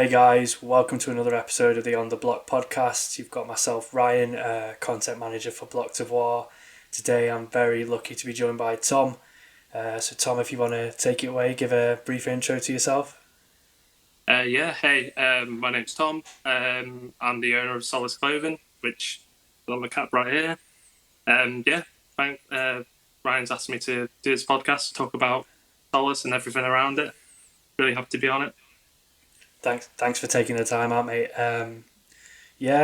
Hey guys, welcome to another episode of the On the Bloc podcast. You've got myself, Ryan, content manager for Bloc. Today I'm very lucky to be joined by Tom. So Tom, if you want to take it away, give a brief intro to yourself. My name's Tom. I'm the owner of Solace Clothing, which is on the cap right here. Yeah, thank, Ryan's asked me to do this podcast to talk about Solace and everything around it. Really happy to be on it. Thanks for taking the time out, mate.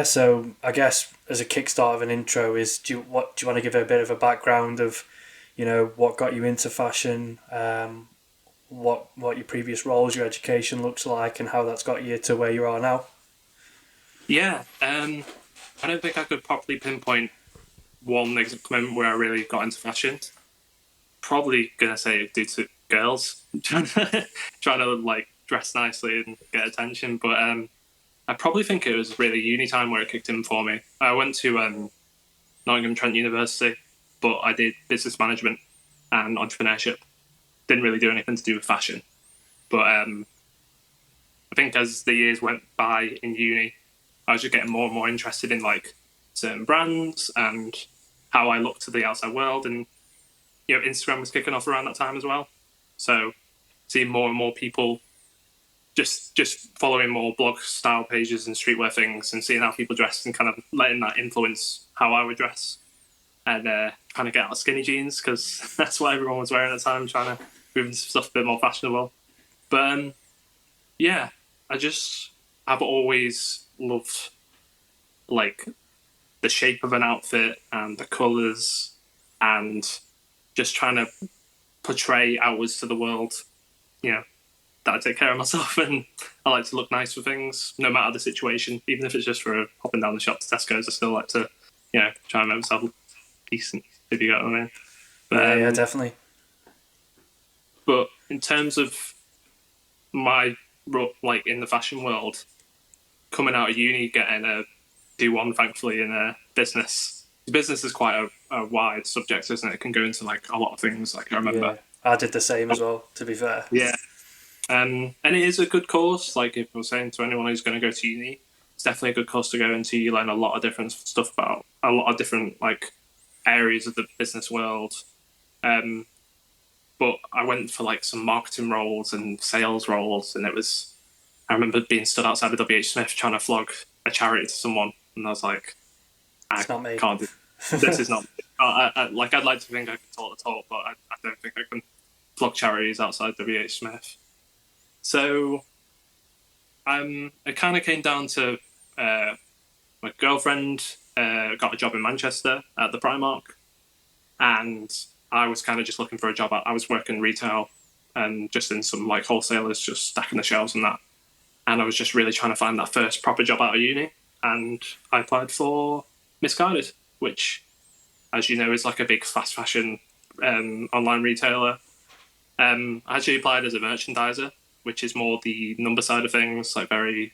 So I guess as a kickstart of an intro do you want to give a bit of a background of, what got you into fashion, what your previous roles, your education looks like, and how that's got you to where you are now? Yeah, I don't think I could properly pinpoint one exact moment where I really got into fashion. Probably gonna say due to girls trying to like dress nicely and get attention, but I probably think it was really uni time where it kicked in for me. I went to Nottingham Trent University, but I did business management and entrepreneurship. Didn't really do anything to do with fashion, but I think as the years went by in uni, I was just getting more and more interested in like certain brands and how I looked to the outside world, and Instagram was kicking off around that time as well. So seeing more and more people just following more blog style pages and streetwear things and seeing how people dress and kind of letting that influence how I would dress and trying to get out of skinny jeans because that's what everyone was wearing at the time, trying to move into stuff a bit more fashionable. But yeah, I've always loved like the shape of an outfit and the colours and just trying to portray outwards to the world, you know, that I take care of myself and I like to look nice for things, no matter the situation. Even if it's just for hopping down the shop to Tesco's, I still like to, try and make myself look decent, if you get what I mean. But, Yeah, definitely. but in terms of my like in the fashion world, coming out of uni, getting a D1, thankfully, in a business. Business is quite a wide subject, isn't it? It can go into like a lot of things. Like I remember, Yeah, I did the same as well, to be fair. yeah, and it is a good course. Like if I was saying to anyone who's going to go to uni, it's definitely a good course to go into. You learn a lot of different stuff about a lot of different like areas of the business world. Um, but I went for like some marketing roles and sales roles, and it was. I remember being stood outside of WH Smith trying to flog a charity to someone, and I was like, I It's not me. can't do this. Is not. Like I'd like to think I can talk the talk, but I don't think I can flog charities outside WH Smith. So it kind of came down to my girlfriend got a job in Manchester at the Primark, and I was kind of just looking for a job. I was working retail and just in some like wholesalers, just stacking the shelves and that. And I was just really trying to find that first proper job out of uni, and I applied for Misguided, which, as you know, is like a big fast fashion online retailer. I actually applied as a merchandiser, which is more the number side of things, like very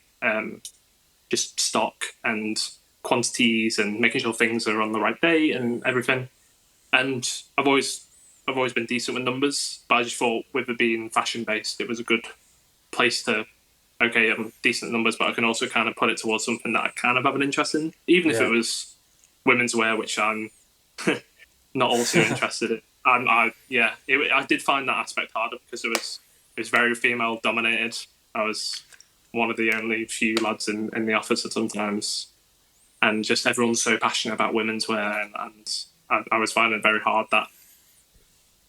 just stock and quantities and making sure things are on the right day and everything. And I've always been decent with numbers, but I just thought with it being fashion based, it was a good place to. Okay, I'm decent at numbers, but I can also kind of put it towards something that I kind of have an interest in, even if it Yeah. was women's wear, which I'm not all too interested in. I did find that aspect harder because it was very female dominated. I was one of the only few lads in the office at sometimes, and just everyone's so passionate about women's wear, and I was finding it very hard that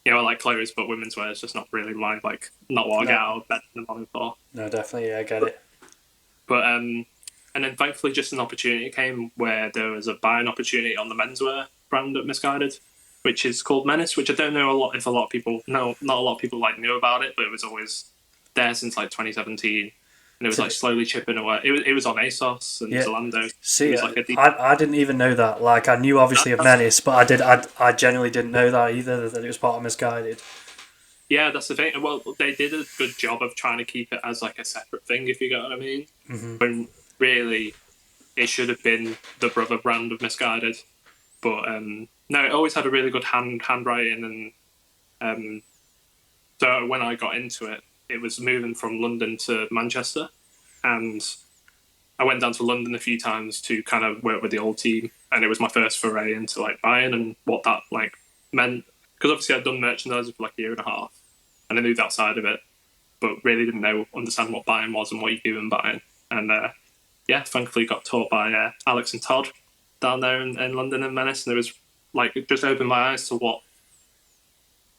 I like clothes, but women's wear is just not really my like not what I get No, out of bed in the morning for. no, definitely. Yeah, I get But, it. but and then thankfully, just an opportunity came where there was a buying opportunity on the menswear brand at Misguided, which is called Menace, which I don't know a lot of people know. Not a lot of people like knew about it, but it was always there since like 2017, and it was To like be, slowly chipping away. It was on ASOS and yeah. Zalando. It See, was like a deep. I didn't even know that. Like, I knew obviously of Menace, but I genuinely didn't know that either. That it was part of Misguided. Yeah, that's the thing. Well, they did a good job of trying to keep it as like a separate thing, if you get what I mean. Hmm. When really it should have been the brother brand of Misguided. But no, it always had a really good handwriting, and so when I got into it, it was moving from London to Manchester, and I went down to London a few times to kind of work with the old team, and it was my first foray into like buying and what that like meant. Because obviously I'd done merchandising for like a year and a half, and I moved outside of it, but really didn't understand what buying was and what you do in buying. And yeah, thankfully got taught by Alex and Todd down there in London and Menace, and it was like it just opened my eyes to what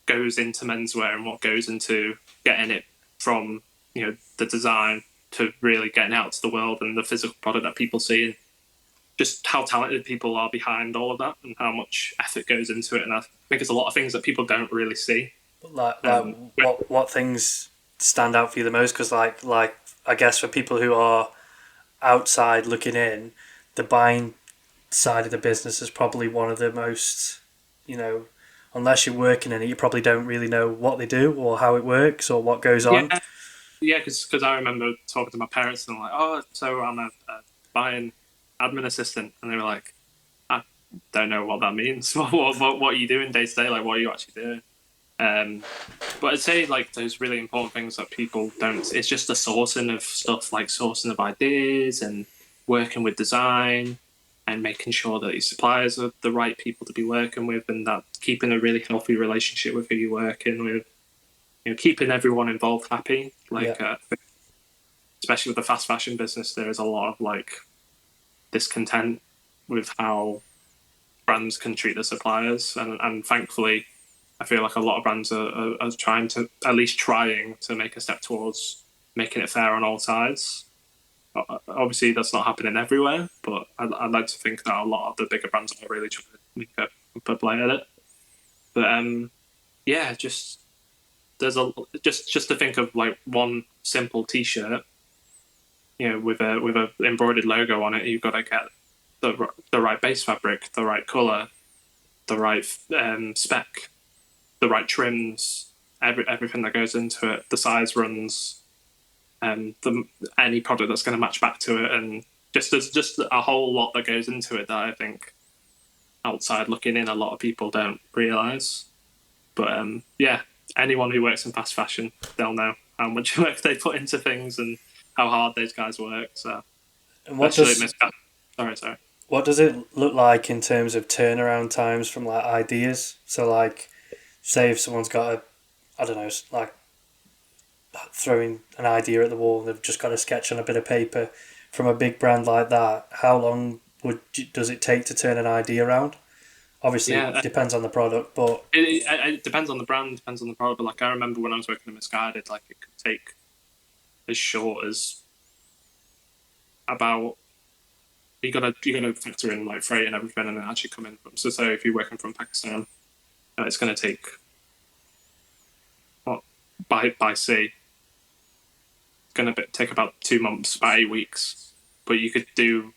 goes into menswear and what goes into getting it from the design to really getting out to the world and the physical product that people see, and just how talented people are behind all of that and how much effort goes into it. And I think it's a lot of things that people don't really see. Like what things stand out for you the most? Because like I guess for people who are outside looking in, the buying side of the business is probably one of the most, you know, unless you're working in it, you probably don't really know what they do or how it works or what goes Yeah, on. yeah, because I remember talking to my parents and I'm like, oh, so I'm a buying admin assistant, and they were like, I don't know what that means. What are you doing day to day? Like, what are you actually doing? Um, but I'd say like those really important things that people don't. It's just the sourcing of stuff, like sourcing of ideas and working with design and making sure that your suppliers are the right people to be working with, and that keeping a really healthy relationship with who you're working with. Keeping everyone involved happy. Yeah, Like, especially with the fast fashion business, there is a lot of like discontent with how brands can treat their suppliers, and thankfully I feel like a lot of brands are trying to at least trying to make a step towards making it fair on all sides. Obviously, that's not happening everywhere, but I'd like to think that a lot of the bigger brands are really trying to make a play at it. But yeah, just there's a just to think of like one simple T-shirt, with a embroidered logo on it. You've got to get the right base fabric, the right color, the right spec, the right trims, everything that goes into it, the size runs, and any product that's going to match back to it, and there's just a whole lot that goes into it that I think outside looking in, a lot of people don't realize. But yeah, anyone who works in fast fashion, they'll know how much work they put into things and how hard those guys work. So and especially Miss. Sorry. what does it look like in terms of turnaround times from like ideas? So like, say if someone's got a, I don't know, like throwing an idea at the wall and they've just got a sketch on a bit of paper from a big brand like that, how long does it take to turn an idea around? Obviously, Yeah, it depends on the product, but it depends on the brand, depends on the product. But like I remember when I was working in Misguided, like it could take as short as about you gotta factor in like freight and everything, and then actually come in from. So if you're working from Pakistan, it's going to take what by sea. It's going to take about 2 months, about 8 weeks. But you could do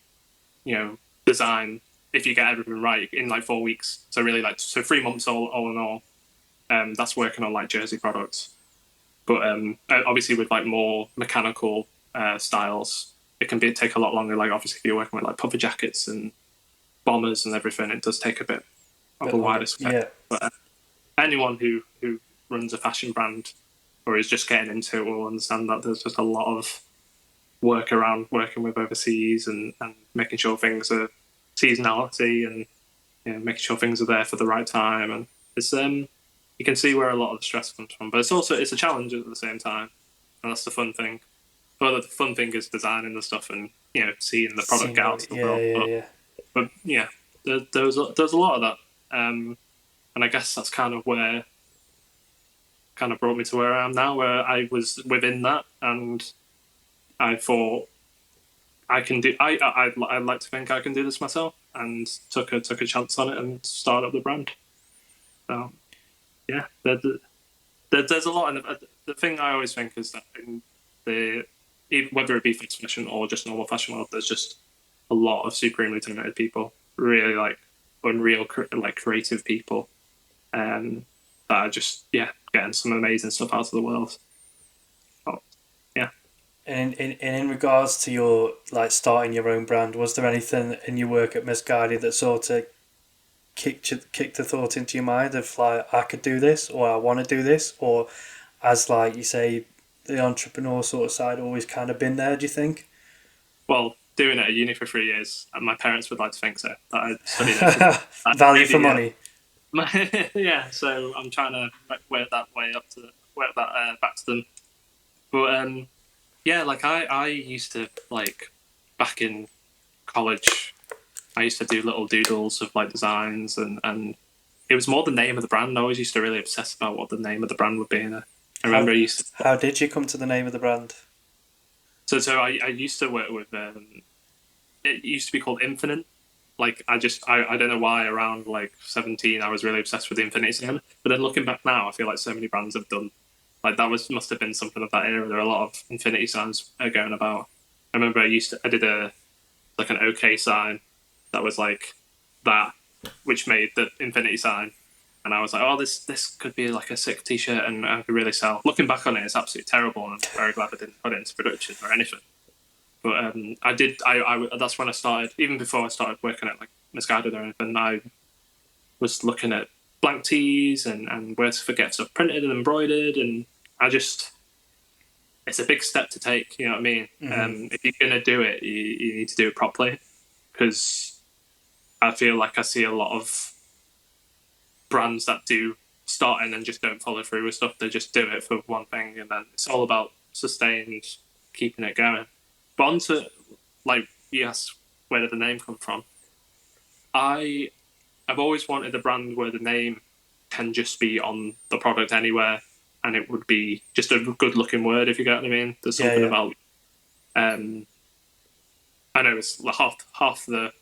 design if you get everything right in like 4 weeks. So really like 3 months all in all. That's working on like jersey products. But obviously with like more mechanical styles, it can take a lot longer. Like obviously if you're working with like puffer jackets and bombers and everything, it does take a bit of a wider spec. yeah. But anyone who runs a fashion brand or is just getting into it will understand that there's just a lot of work around working with overseas and making sure things are seasonality and making sure things are there for the right time. And it's you can see where a lot of the stress comes from, but it's a challenge at the same time, and that's the fun thing. Well, the fun thing is designing the stuff and seeing the product Seeing get what out it, to the yeah, world. yeah, But yeah. yeah, there's a lot of that, and I guess that's kind of where kind of brought me to where I am now, where I was within that, and I thought I can do. I'd like to think I can do this myself, and took a chance on it and started up the brand. So yeah, there's a lot. And the thing I always think is that in the whether it be fast fashion or just normal fashion world, there's just a lot of supremely talented people, really like unreal, like creative people, that are just getting some amazing stuff out of the world. Oh, yeah. And in regards to your like starting your own brand, was there anything in your work at Misguided that sort of kicked the thought into your mind of like I could do this or I want to do this, or as like you say the entrepreneur sort of side always kind of been there? Do you think? Well, doing it at uni for 3 years, and my parents would like to think so. That I studied it because I Value for really, money. yeah. So I'm trying to work that way up to work that back to them. But yeah, like I used to like back in college, I used to do little doodles of like designs, and it was more the name of the brand. I always used to really obsess about what the name of the brand would be. And I How remember I used to. how did you come to the name of the brand? So I used to work with. It used to be called Infinite. Like I don't know why around like 17 I was really obsessed with the Infinity Sign. But then looking back now, I feel like so many brands have done like that was must have been something of that era. There are a lot of Infinity signs going about. I remember I did a like an OK sign that was like that, which made the Infinity sign. And I was like, oh, this could be like a sick T-shirt, and I could really sell. Looking back on it, it's absolutely terrible, and I'm very glad I didn't put it into production or anything. But I did. That's when I started. Even before I started working at like Misguided or anything, I was looking at blank tees and where to get stuff printed and embroidered, and I just it's a big step to take. You know what I mean? If you're gonna do it, you need to do it properly because I feel like I see a lot of brands that do start and then just don't follow through with stuff. They just do it for one thing, and then it's all about sustained keeping it going. But on to like you asked, where did the name come from? I I've always wanted a brand where the name can just be on the product anywhere, and it would be just a good looking word, if you get what I mean. There's Yeah, something yeah, about I know it's like half the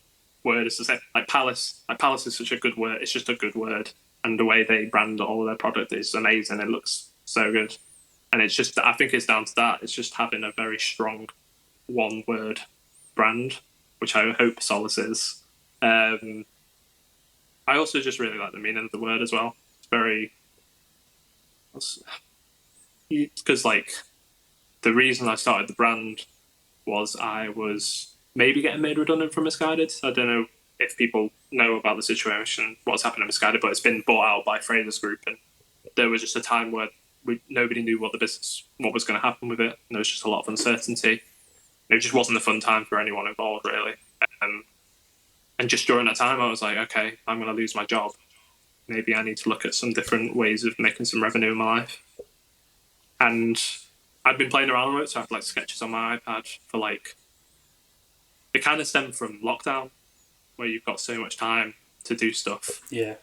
word is to say like palace. Like palace is such a good word. It's just a good word, and the way they brand all of their product is amazing. It looks so good, and it's just I think it's down to that. It's just having a very strong one word brand, which I hope Solace is. Um, I also just really like the meaning of the word as well. It's very because like the reason I started the brand was I was maybe getting made redundant from Misguided. I don't know if people know about the situation, what's happened to Misguided, but it's been bought out by Fraser's Group, and there was just a time where nobody knew what what was going to happen with it. And there was just a lot of uncertainty. It just wasn't a fun time for anyone involved, really. Um, and just during that time, I was like, okay, I'm going to lose my job. Maybe I need to look at some different ways of making some revenue in my life. And I'd been playing around with it, so I had like sketches on my iPad for like. It kind of stemmed from lockdown, where you've got so much time to do stuff. yeah.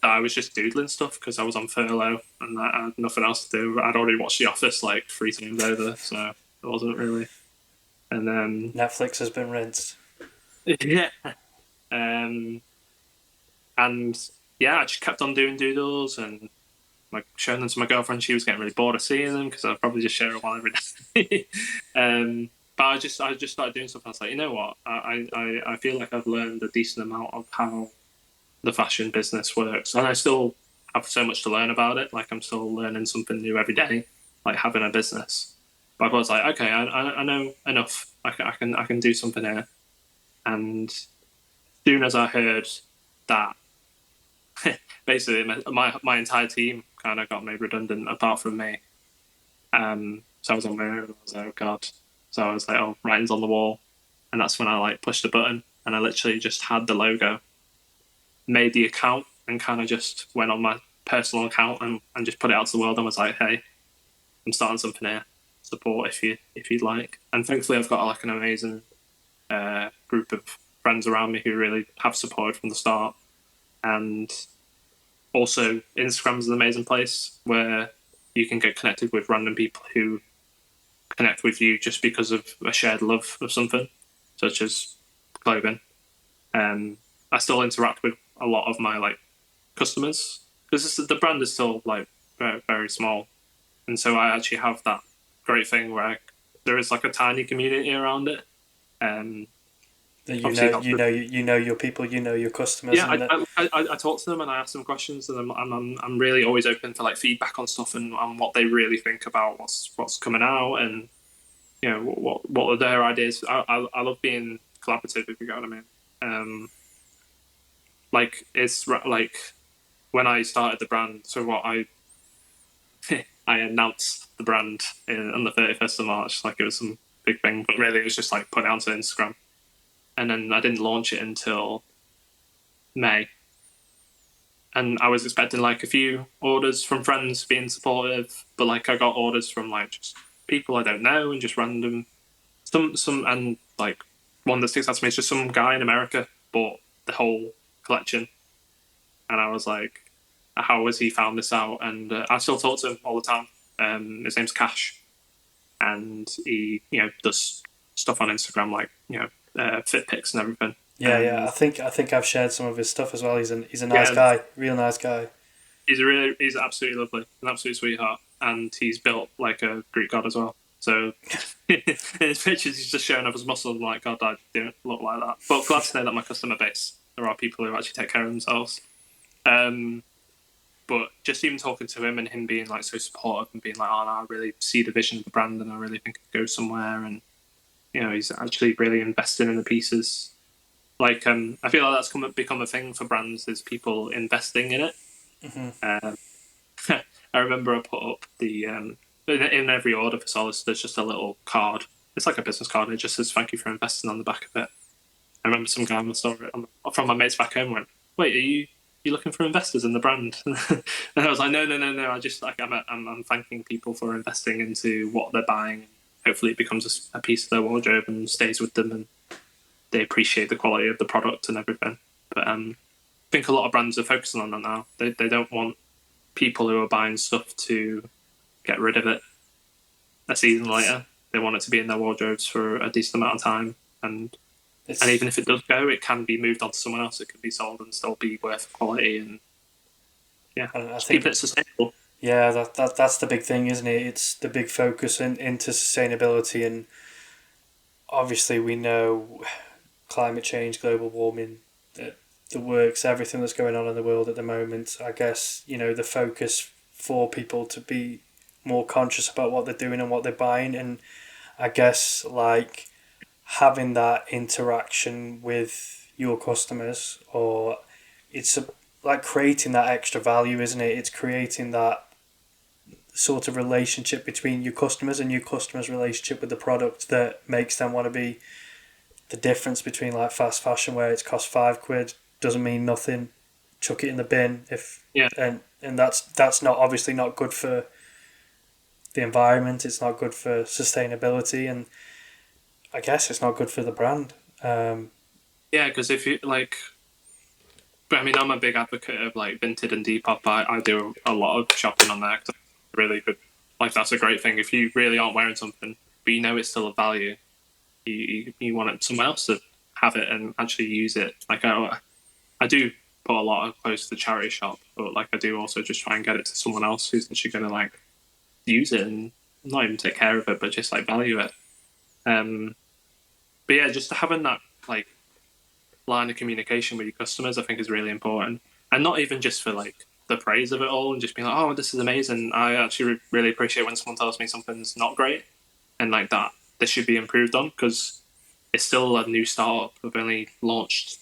I was just doodling stuff because I was on furlough and I had nothing else to do. I'd already watched The Office like 3 times over, so it wasn't really. And then Netflix has been rinsed. yeah, um, and yeah, I just kept on doing doodles and like showing them to my girlfriend. She was getting really bored of seeing them because I'd probably just share it one every day. But I just started doing stuff. I was like, you know what? I feel like I've learned a decent amount of how the fashion business works, and I still have so much to learn about it. Like I'm still learning something new every day, like having a business. But I was like, okay, I know enough. I can do something here. And as soon as I heard that, basically my entire team kind of got made redundant apart from me. So I was on my own. I was like, oh god. So I was like, oh, writing's on the wall, and that's when I like pushed a button, and I literally just had the logo, made the account, and kind of just went on my personal account and just put it out to the world and was like, hey, I'm starting something here. Support if you'd like. And thankfully, I've got like an amazing group of friends around me who really have supported from the start. And also, Instagram's an amazing place where you can get connected with random people who connect with you just because of a shared love of something, such as clothing. I still interact with a lot of my like customers because the brand is still like very, very small, and so I actually have that great thing where there is like a tiny community around it. Um, That obviously not. you know your people, you know your customers, Yeah, and that. I talk to them and I ask them questions, and I'm really always open for like feedback on stuff and what they really think about what's coming out, and you know what are their ideas. I love being collaborative, if you get what I mean. Like it's like when I started the brand. So what I I announced the brand on the 31st of March, like it was some big thing, but really it was just like put it onto Instagram. And then I didn't launch it until May. And I was expecting like a few orders from friends being supportive, but like I got orders from like just people I don't know and just random some and like one that sticks out to me is just some guy in America bought the whole collection, and I was like, how has he found this out? And I still talk to him all the time. His name's Cash, and he does stuff on Instagram like fit pics and everything. Yeah, yeah. I think I've shared some of his stuff as well. He's a nice Yeah, guy, real nice guy. he's absolutely lovely, an absolute sweetheart, and he's built like a Greek god as well. So in his pictures, he's just showing off his muscles. I'm like, God, I don't look like that. But glad to know that my customer base, there are people who actually take care of themselves. Um, but just even talking to him and him being like so supportive and being like, oh, no, I really see the vision of the brand and I really think it goes somewhere. And he's actually really investing in the pieces. Like, I feel like that's become a thing for brands, is people investing in it. Um, I remember I put up the in every order for Solace, there's just a little card. It's like a business card. And it just says thank you for investing on the back of it. I remember some guy on the store from my mates back home went, "Wait, are you looking for investors in the brand?" And I was like, "No, no, no, no. I just like I'm thanking people for investing into what they're buying. Hopefully, it becomes a piece of their wardrobe and stays with them, and they appreciate the quality of the product and everything." But I think a lot of brands are focusing on that now. They don't want people who are buying stuff to get rid of it a season later. They want it to be in their wardrobes for a decent amount of time, and It's even if it does go, it can be moved on to someone else. It can be sold and still be worth quality, and yeah, and I just keep think it sustainable. yeah, that's the big thing, isn't it? It's the big focus into sustainability, and obviously we know climate change, global warming, the works, everything that's going on in the world at the moment. I guess the focus for people to be more conscious about what they're doing and what they're buying, and I guess like having that interaction with your customers, or it's like creating that extra value, isn't it? It's creating that sort of relationship between your customers and your customers' relationship with the product that makes them want to be. The difference between like fast fashion, where it's cost £5, doesn't mean nothing. Chuck it in the bin if Yeah, and that's not obviously not good for the environment. It's not good for sustainability, and I guess it's not good for the brand. yeah, because if you like, but I mean, I'm a big advocate of like Vinted and Depop. I do a lot of shopping on there because it's really good. Like that's a great thing. If you really aren't wearing something, but you know it's still of value, you want it someone else to have it and actually use it. Like I do put a lot of clothes to the charity shop, but like I do also just try and get it to someone else who's actually going to like use it and not even take care of it, but just like value it. Um, but yeah, just having that like line of communication with your customers, I think, is really important, and not even just for like the praise of it all and just being like, "Oh, this is amazing." I actually really appreciate when someone tells me something's not great and like that this should be improved on, because it's still a new startup. We've only launched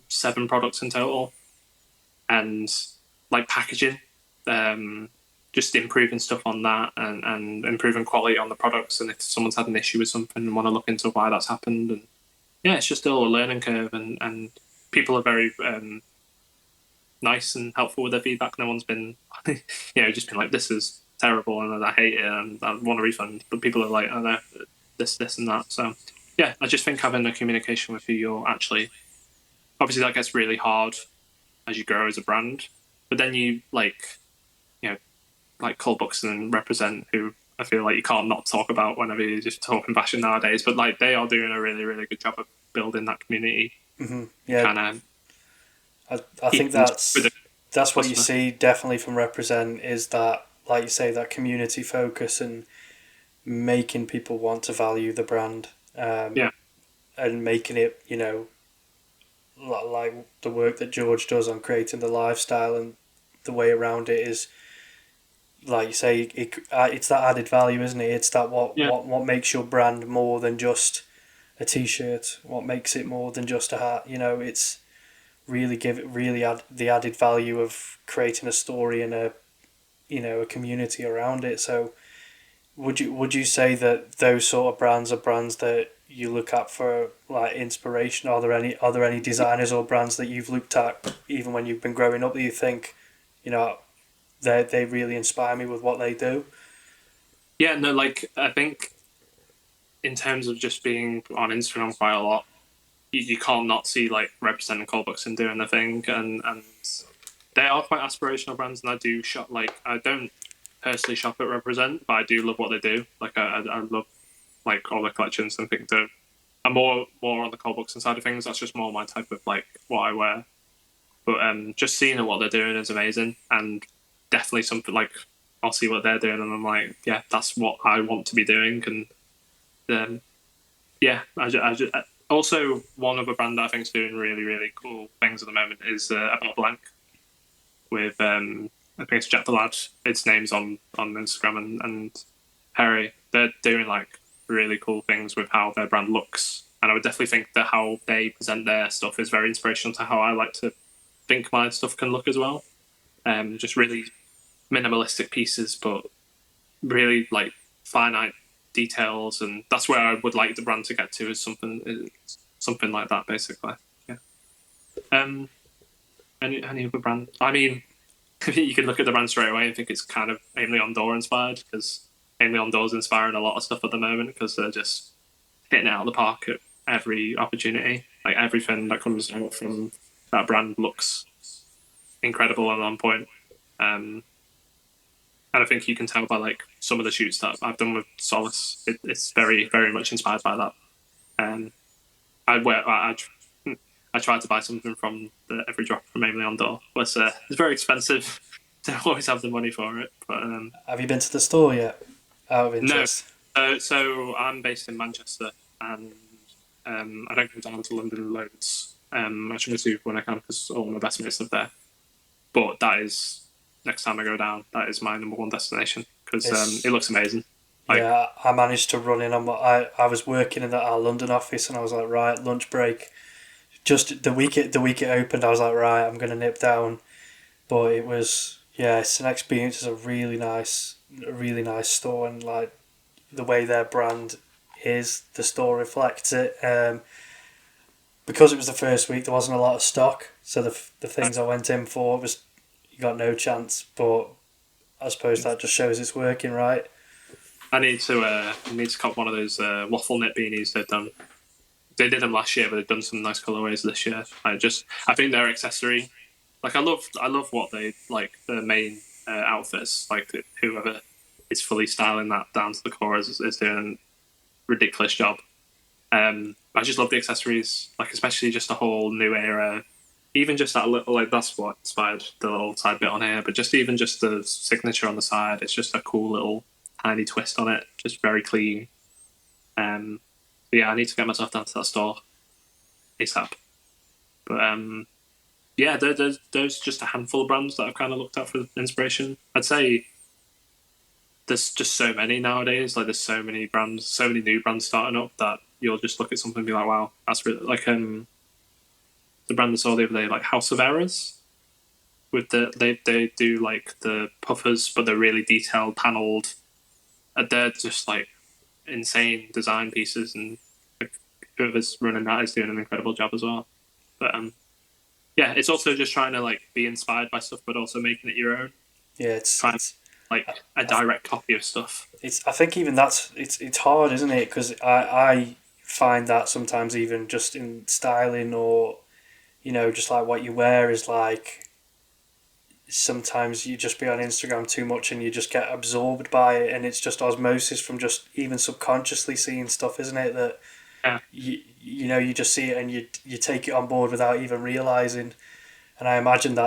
7 products in total, and like packaging, um, just improving stuff on that, and improving quality on the products. And if someone's had an issue with something and want to look into why that's happened, and yeah, it's just still a learning curve, and people are very nice and helpful with their feedback. No one's been, just been like, this is terrible and I hate it and I want a refund. But people are like, oh no, this and that. So yeah, I just think having a communication with who you're actually, obviously that gets really hard as you grow as a brand. But then you you know, like Cole Buxton represent, who I feel like you can't not talk about whenever you're just talking fashion nowadays. But like they are doing a really, really good job of building that community, Yeah, kind of I think keeping with the that's what you customer. see definitely from Represent, is that, like you say, that community focus and making people want to value the brand, Yeah, and making it, like the work that George does on creating the lifestyle and the way around it is, like you say, it's that added value, isn't it? It's that yeah, what makes your brand more than just a t-shirt, what makes it more than just a hat. It's really give it really add the added value of creating a story and a community around it. So would you say that those sort of brands are brands that you look at for like inspiration? Are there any designers or brands that you've looked at even when you've been growing up that you think, you know, they really inspire me with what they do? Yeah, no, like I think in terms of just being on Instagram quite a lot, you can't not see like representing cold books and doing the thing, and they are quite aspirational brands, and I do shop like I don't personally shop at Represent, but I do love what they do. Like I love like all the collections and think that I'm more on the cold books side of things. That's just more my type of like what I wear. But just seeing what they're doing is amazing, and definitely something like I'll see what they're doing, and I'm like, yeah, that's what I want to be doing. And yeah, also one other brand that I think is doing really really cool things at the moment is About Blank with I think it's Jack the Lad. Its name's on Instagram and Perry. They're doing like really cool things with how their brand looks, and I would definitely think that how they present their stuff is very inspirational to how I like to think my stuff can look as well. Just really minimalistic pieces, but really like finite details, and that's where I would like the brand to get to is something like that, basically. Yeah. Um. Any other brand? I mean, you can look at the brand straight away and think it's kind of mainly on door inspired because mainly on door's inspiring a lot of stuff at the moment because they're just hitting it out of the park at every opportunity. Like everything that comes out from that brand looks incredible and on point. And I think you can tell by like some of the shoots that I've done with Solace, it's very very much inspired by that. Um, I tried to buy something from the Every Drop from Mainly on Door, but it's very expensive. Don't always have the money for it. But Have you been to the store yet? Out of no, interest. so I'm based in Manchester, and I don't go down to London loads. I try to when I can because all my best mates live there. But that is next time I go down. That is my number one destination because it It's looks amazing. Like Yeah, I managed to run in on I was working in our London office and I was like, right, lunch break. Just the week it opened, I was like, right, I'm gonna nip down. But it was, yeah, it's an experience. It's a really nice store, and like the way their brand is, the store reflects it. Because it was the first week, there wasn't a lot of stock, so the things I went in for was you got no chance. But I suppose that just shows it's working, right? I need to cop one of those waffle knit beanies they've done. They did them last year, but they've done some nice colorways this year. I think their accessory, like I love what they like the main outfits. Like whoever is fully styling that down to the core is doing a ridiculous job. I just love the accessories, like especially just the whole new era. Even just that little, like that's what inspired the little side bit on here. But just even just the signature on the side, it's just a cool little tiny twist on it. Just very clean. Um, but yeah, I need to get myself down to that store ASAP. But yeah, there's just a handful of brands that I've kind of looked at for inspiration. I'd say there's just so many nowadays. Like there's so many brands, so many new brands starting up that you'll just look at something and be like, wow, that's really like the brand I saw the other day, like House of Errors. With they do like the puffers, but they're really detailed, panelled. They're just like insane design pieces, and like, whoever's running that is doing an incredible job as well. But yeah, it's also just trying to like be inspired by stuff, but also making it your own. Yeah, it's Trying it's like a direct copy of stuff. it's. I think even that's it's hard, isn't it? Because I find that sometimes even just in styling or just like what you wear is like sometimes you just be on Instagram too much and you just get absorbed by it, and it's just osmosis from just even subconsciously seeing stuff, isn't it? That Yeah, you just see it and you take it on board without even realizing. And I imagine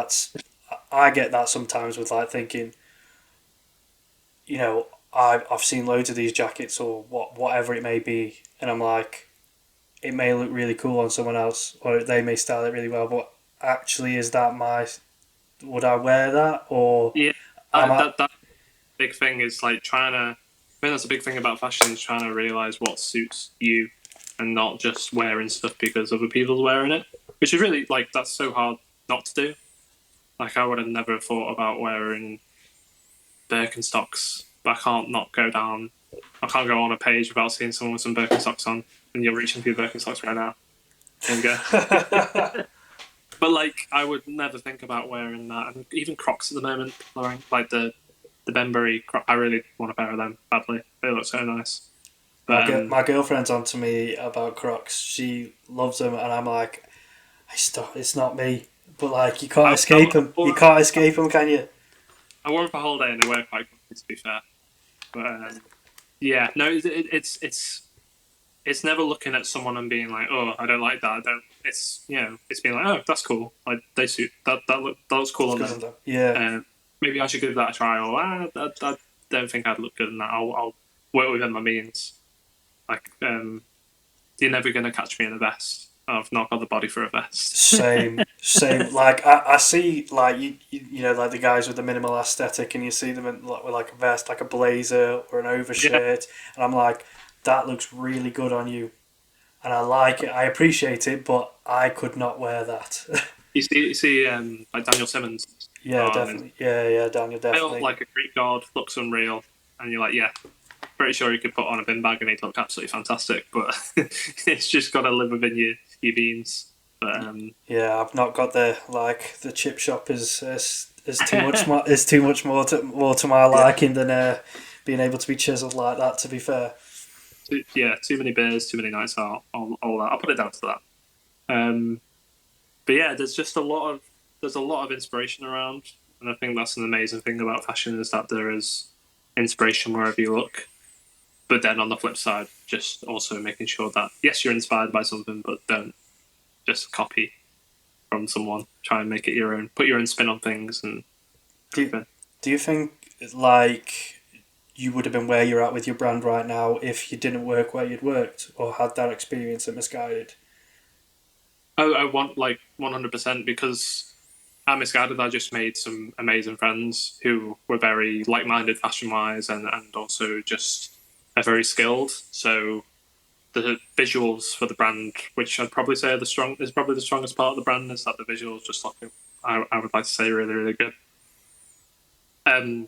I get that sometimes with like thinking, I've seen loads of these jackets or whatever it may be, and I'm like, it may look really cool on someone else or they may style it really well, but actually, is that my would I wear that or yeah. am I? That big thing is like trying to. I think that's a big thing about fashion is trying to realize what suits you, and not just wearing stuff because other people's wearing it. Which is really like that's so hard not to do. Like I would have never thought about wearing Birkenstocks, but I can't not go down. I can't go on a page without seeing someone with some Birkenstocks on, and you're reaching for your Birkenstocks right now. There you go. But like, I would never think about wearing that. And even Crocs at the moment, people are wearing, like the Benbury. I really want a pair of them badly. They look so nice. But My girlfriend's on to me about Crocs. She loves them, and I'm like, it's not me. But like, you can't escape them. You can't escape them, can you? I wore them for a whole day, and they were quite comfy, to be fair. But yeah, no, it's never looking at someone and being like, oh, I don't like that. I don't. It's it's being like, oh, that's cool. Like they suit that looks cool on them. Yeah. Maybe I should give that a try. Or I don't think I'd look good in that. I'll work within my means. Like you're never gonna catch me in a vest. I've not got the body for a vest. Same. Like I see, like you know, like the guys with the minimal aesthetic, and you see them in, like, with like a vest, like a blazer or an overshirt, and I'm like, that looks really good on you, and I like it. I appreciate it, but I could not wear that. You see, like Daniel Simmons. Yeah, definitely. Yeah, Daniel, definitely. Built like a Greek god, looks unreal, and you're like, yeah, pretty sure you could put on a bin bag and he'd look absolutely fantastic. But it's just got to live within your beans. But yeah, I've not got the chip shop is too much more is too much more to my liking than being able to be chiseled like that. To be fair. Too many beers, too many nights out, all that. I'll put it down to that. But yeah, there's a lot of inspiration around, and I think that's an amazing thing about fashion is that there is inspiration wherever you look. But then on the flip side, just also making sure that yes, you're inspired by something, but don't just copy from someone. Try and make it your own. Put your own spin on things. And do you think like you would have been where you're at with your brand right now if you didn't work where you'd worked or had that experience at Misguided? I want like 100% because at Misguided I just made some amazing friends who were very like-minded fashion-wise and also just are very skilled. So the visuals for the brand, which I'd probably say is probably the strongest part of the brand, is that the visuals just look, I would like to say, really, really good.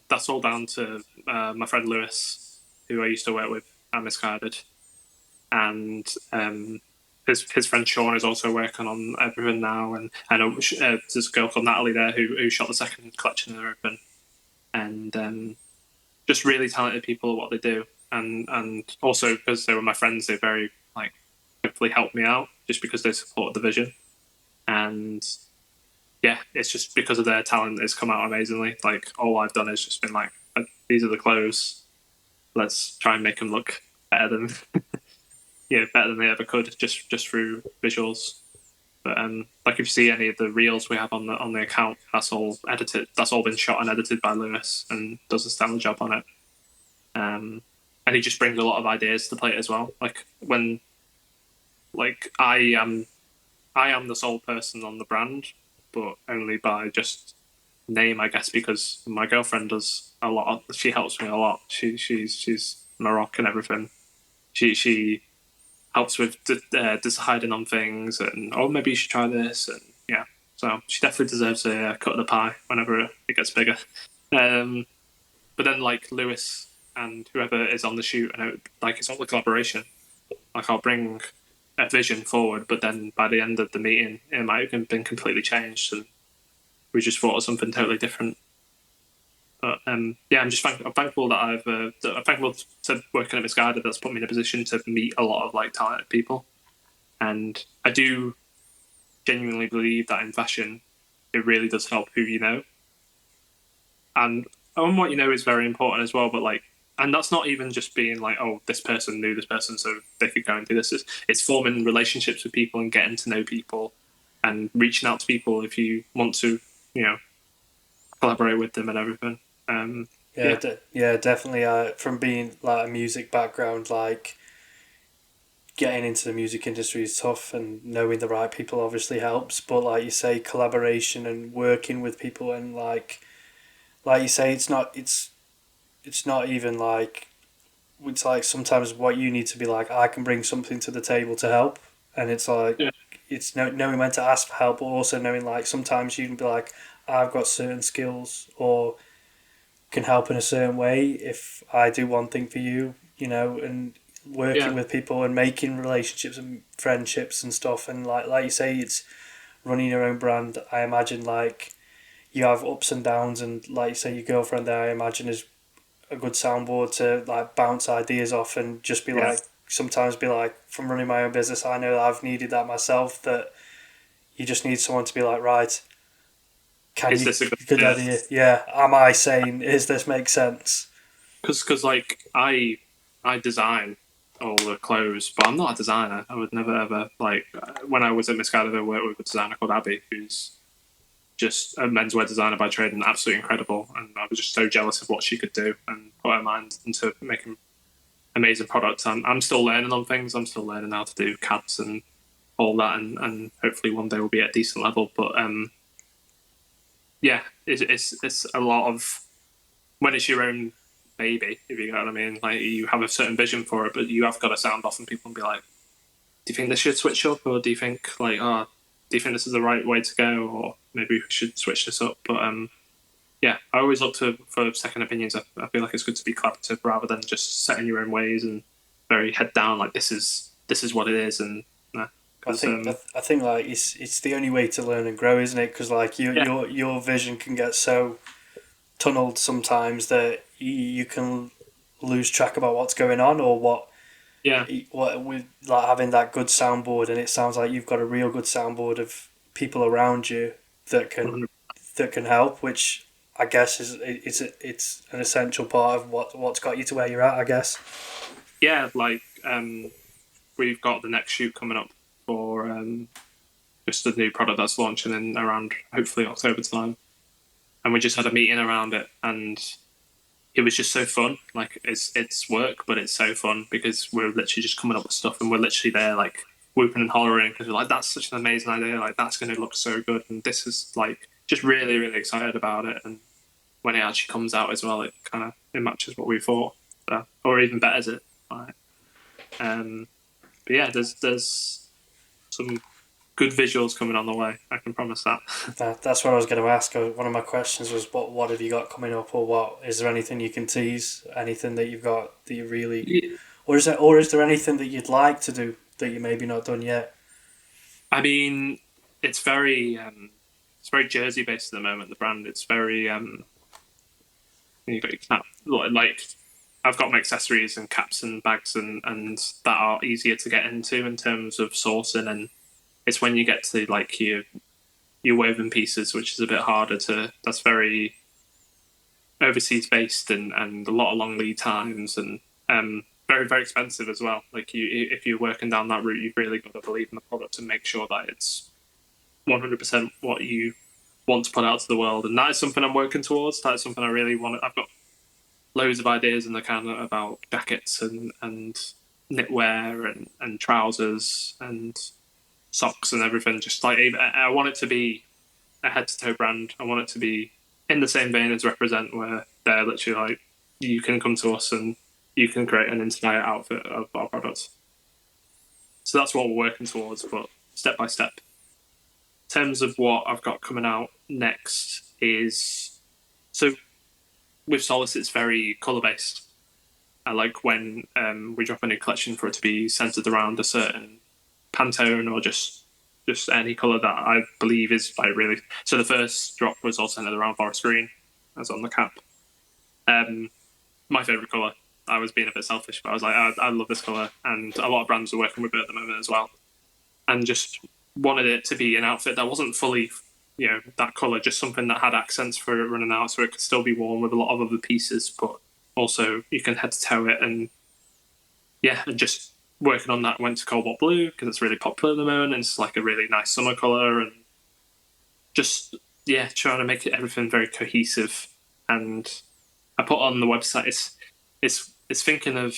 That's all down to my friend Lewis, who I used to work with at Misguided, and his friend Sean is also working on everything now, and I know there's a girl called Natalie there who shot the second collection of everything, and just really talented people at what they do, and also because they were my friends, they very like hopefully helped me out just because they supported the vision, and yeah, it's just because of their talent, it's come out amazingly. Like all I've done is just been like, these are the clothes, let's try and make them look better than better than they ever could just through visuals. But like if you see any of the reels we have on the account, that's all edited. That's all been shot and edited by Lewis, and does a stellar job on it. And he just brings a lot of ideas to the plate as well. Like when, like I am the sole person on the brand, but only by just name, I guess, because my girlfriend does a lot. She helps me a lot. She's Moroccan and everything. She helps with deciding on things, and maybe you should try this, and yeah. So she definitely deserves a cut of the pie whenever it gets bigger. But then like Lewis and whoever is on the shoot, and like it's all a collaboration. Like I'll bring a vision forward, but then by the end of the meeting, it might have been completely changed, and we just thought of something totally different. But yeah, I'm thankful that I'm thankful to working at Misguided. That's put me in a position to meet a lot of like talented people, and I do genuinely believe that in fashion, it really does help who you know, and what you know is very important as well. But like, and that's not even just being like, oh, this person knew this person, so they could go and do this. It's forming relationships with people and getting to know people, and reaching out to people if you want to, collaborate with them and everything. Definitely. From being like a music background, like getting into the music industry is tough, and knowing the right people obviously helps. But like you say, collaboration and working with people, and like you say, it's not even like, it's like sometimes what you need to be like, I can bring something to the table to help, and it's like it's knowing when to ask for help, but also knowing like sometimes you can be like, I've got certain skills, or can help in a certain way if I do one thing for you, and working Yeah, with people and making relationships and friendships and stuff. And like you say, it's running your own brand. I imagine like you have ups and downs, and like you say, your girlfriend there, I imagine is a good soundboard to like bounce ideas off and just be yeah. like sometimes be like from running my own business. I know that I've needed that myself. That you just need someone to be like, right, can Is you this a good good idea? idea? Yeah, am I sane? Is this make sense? Because like I design all the clothes, but I'm not a designer. I would never ever like when I was at Misguided, I worked with a designer called Abby, who's just a menswear designer by trade and absolutely incredible. And I was just so jealous of what she could do and put her mind into making amazing products. I'm still learning on things. I'm still learning how to do CADs and all that, and hopefully one day we'll be at a decent level. But yeah, it's a lot of when it's your own baby, if you know what I mean. Like you have a certain vision for it, but you have got to sound off and people and be like, "Do you think this should switch up, or do you think like, oh, do you think this is the right way to go, or maybe we should switch this up?" But yeah, I always look to for second opinions. I feel like it's good to be collaborative rather than just setting your own ways and very head down. Like this is what it is, and nah, because I think like it's the only way to learn and grow, isn't it? Because like yeah, your vision can get so tunneled sometimes that you can lose track about what's going on or yeah, what with like having that good soundboard. And it sounds like you've got a real good soundboard of people around you that can 100. help, which I guess it's an essential part of what's got you to where you're at, I guess. Yeah, like we've got the next shoot coming up for just a new product that's launching in around hopefully October time, and we just had a meeting around it, and it was just so fun. Like it's work, but it's so fun because we're literally just coming up with stuff, and we're literally there like whooping and hollering because we're like, that's such an amazing idea. Like that's going to look so good, and this is like just really really excited about it. And when it actually comes out as well, it matches what we thought, or even betters it. Like, but yeah, there's some good visuals coming on the way. I can promise that. That's what I was going to ask. One of my questions was, what have you got coming up, or what is there anything you can tease? Anything that you've got that you really, or is there anything that you'd like to do that you maybe not done yet? I mean, it's very Jersey based at the moment. The brand, it's very you got your cap, like I've got my accessories and caps and bags and that are easier to get into in terms of sourcing, and it's when you get to like your woven pieces, which is a bit harder to. That's very overseas based and a lot of long lead times and very very expensive as well. Like if you're working down that route, you've really got to believe in the product and make sure that it's 100% what you want to put out to the world. And that is something I'm working towards. That is something I really want. I've got loads of ideas in the can about jackets and knitwear and trousers and socks and everything. Just like I want it to be a head to toe brand. I want it to be in the same vein as Represent, where they're literally like, you can come to us and you can create an entire outfit of our products. So that's what we're working towards, but step by step. In terms of what I've got coming out next is so with Solace, it's very color based. I like when we drop a new collection for it to be centered around a certain Pantone or just any color that I believe is like really. So the first drop was all centered around forest green, as on the cap. My favorite color. I was being a bit selfish, but I was like, I love this color, and a lot of brands are working with it at the moment as well, and just wanted it to be an outfit that wasn't fully, that color, just something that had accents for it running out, so it could still be worn with a lot of other pieces, but also you can head to toe it, and yeah, and just working on that went to cobalt blue because it's really popular at the moment. And it's like a really nice summer color, and just yeah, trying to make it everything very cohesive. And I put on the website. It's thinking of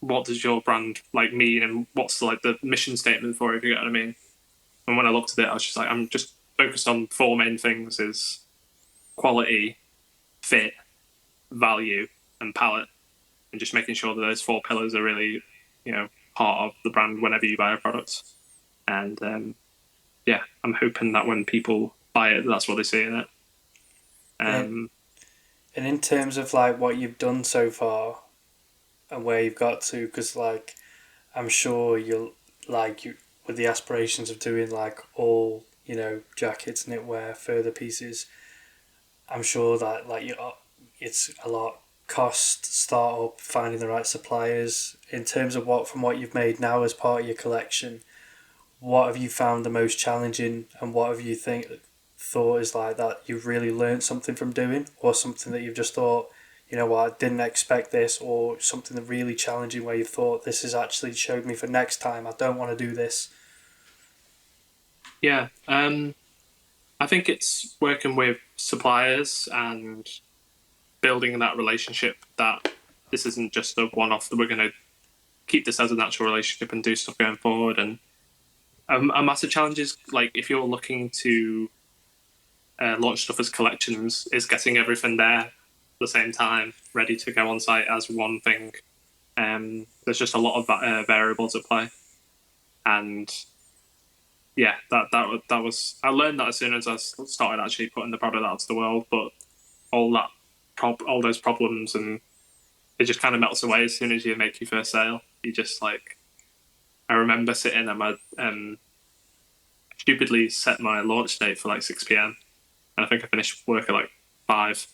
what does your brand like mean, and what's like the mission statement for it, if you get what I mean. And when I looked at it, I was just like, I'm just focused on four main things: is quality, fit, value, and palette, and just making sure that those four pillars are really, part of the brand whenever you buy a product. And yeah, I'm hoping that when people buy it, that's what they see in it. Yeah. Um, And in terms of like what you've done so far and where you've got to, because like I'm sure you'll like you with the aspirations of doing like all jackets, knitwear, further pieces. I'm sure that it's a lot cost, start up, finding the right suppliers. In terms of what from what you've made now as part of your collection, what have you found the most challenging, and what have you thought is like that you've really learned something from doing, or something that you've just thought, you know what, I didn't expect this, or something that really challenging where you thought this has actually showed me for next time I don't want to do this. Yeah. I think it's working with suppliers and building that relationship, that this isn't just a one off, that we're going to keep this as a natural relationship and do stuff going forward. And a massive challenge is like if you're looking to launch stuff as collections, is getting everything there at the same time, ready to go on site as one thing. There's just a lot of variables at play, and yeah, that was I learned that as soon as I started actually putting the product out to the world. But all that all those problems, and it just kind of melts away as soon as you make your first sale. You just like, I remember sitting at my stupidly set my launch date for like 6 p.m. and I think I finished work at like 5.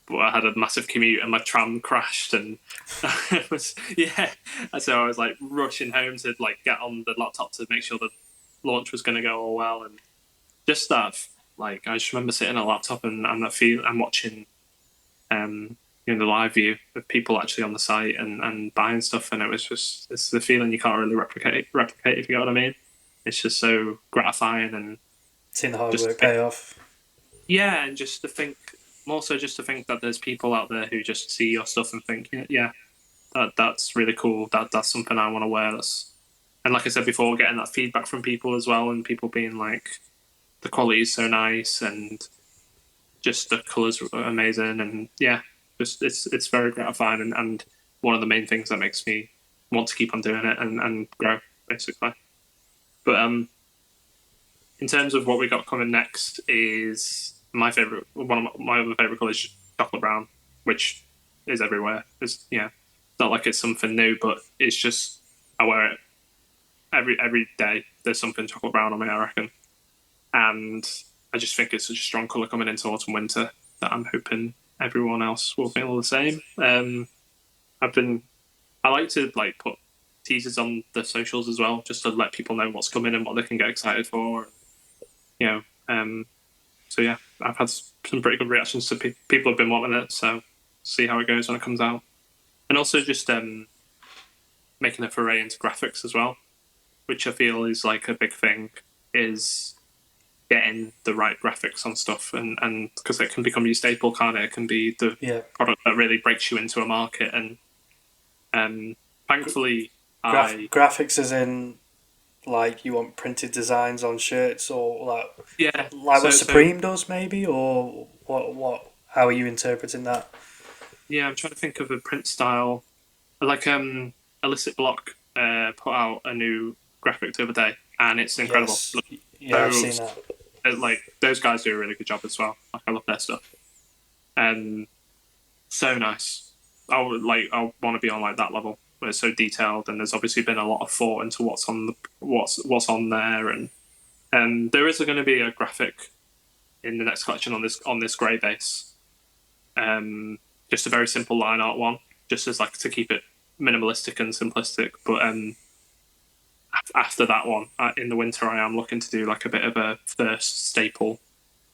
But I had a massive commute and my tram crashed, and it was, yeah. So I was like rushing home to like get on the laptop to make sure the launch was going to go all well. And just that, like, I just remember sitting on a laptop and that feel and watching the live view of people actually on the site and buying stuff, and it was just, it's the feeling you can't really replicate if you know what I mean. It's just so gratifying, and Seeing the hard just work pay off. yeah, and just to think, more so just to think that there's people out there who just see your stuff and think, yeah, that's really cool. That's something I want to wear. And like I said before, getting that feedback from people as well, and people being like, the quality is so nice, and just the colours are amazing, and yeah, just it's very gratifying, and one of the main things that makes me want to keep on doing it and grow, basically. But in terms of what we got coming next, is my favorite, one of my other favorite colours, chocolate brown, which is everywhere. It's, yeah, not like it's something new, but it's just, I wear it every day. There's something chocolate brown on me, I reckon, and I just think it's such a strong colour coming into autumn winter that I'm hoping everyone else will feel the same. I've been I like to like put teasers on the socials as well, just to let people know what's coming and what they can get excited for. You know, so yeah, I've had some pretty good reactions to people have been wanting it. So see how it goes when it comes out, and also just making a foray into graphics as well, which I feel is like a big thing. Is getting the right graphics on stuff, and because it can become your staple, can't it? It can be the Yeah. product that really breaks you into a market, and thankfully, Graphics as in like you want printed designs on shirts, or yeah. like what So Supreme does maybe, or what how are you interpreting that? yeah, I'm trying to think of a print style. Like Illicit Bloc put out a new graphic the other day, and it's incredible. Yes. Yeah, I've So seen that. like those guys do a really good job as well. Like I love their stuff, and so nice. I want to be on like that level where it's so detailed, and there's obviously been a lot of thought into what's on there, and there is going to be a graphic in the next collection on this grey base. Just a very simple line art one, just as like to keep it minimalistic and simplistic. But after that one, in the winter, I am looking to do like a bit of a first staple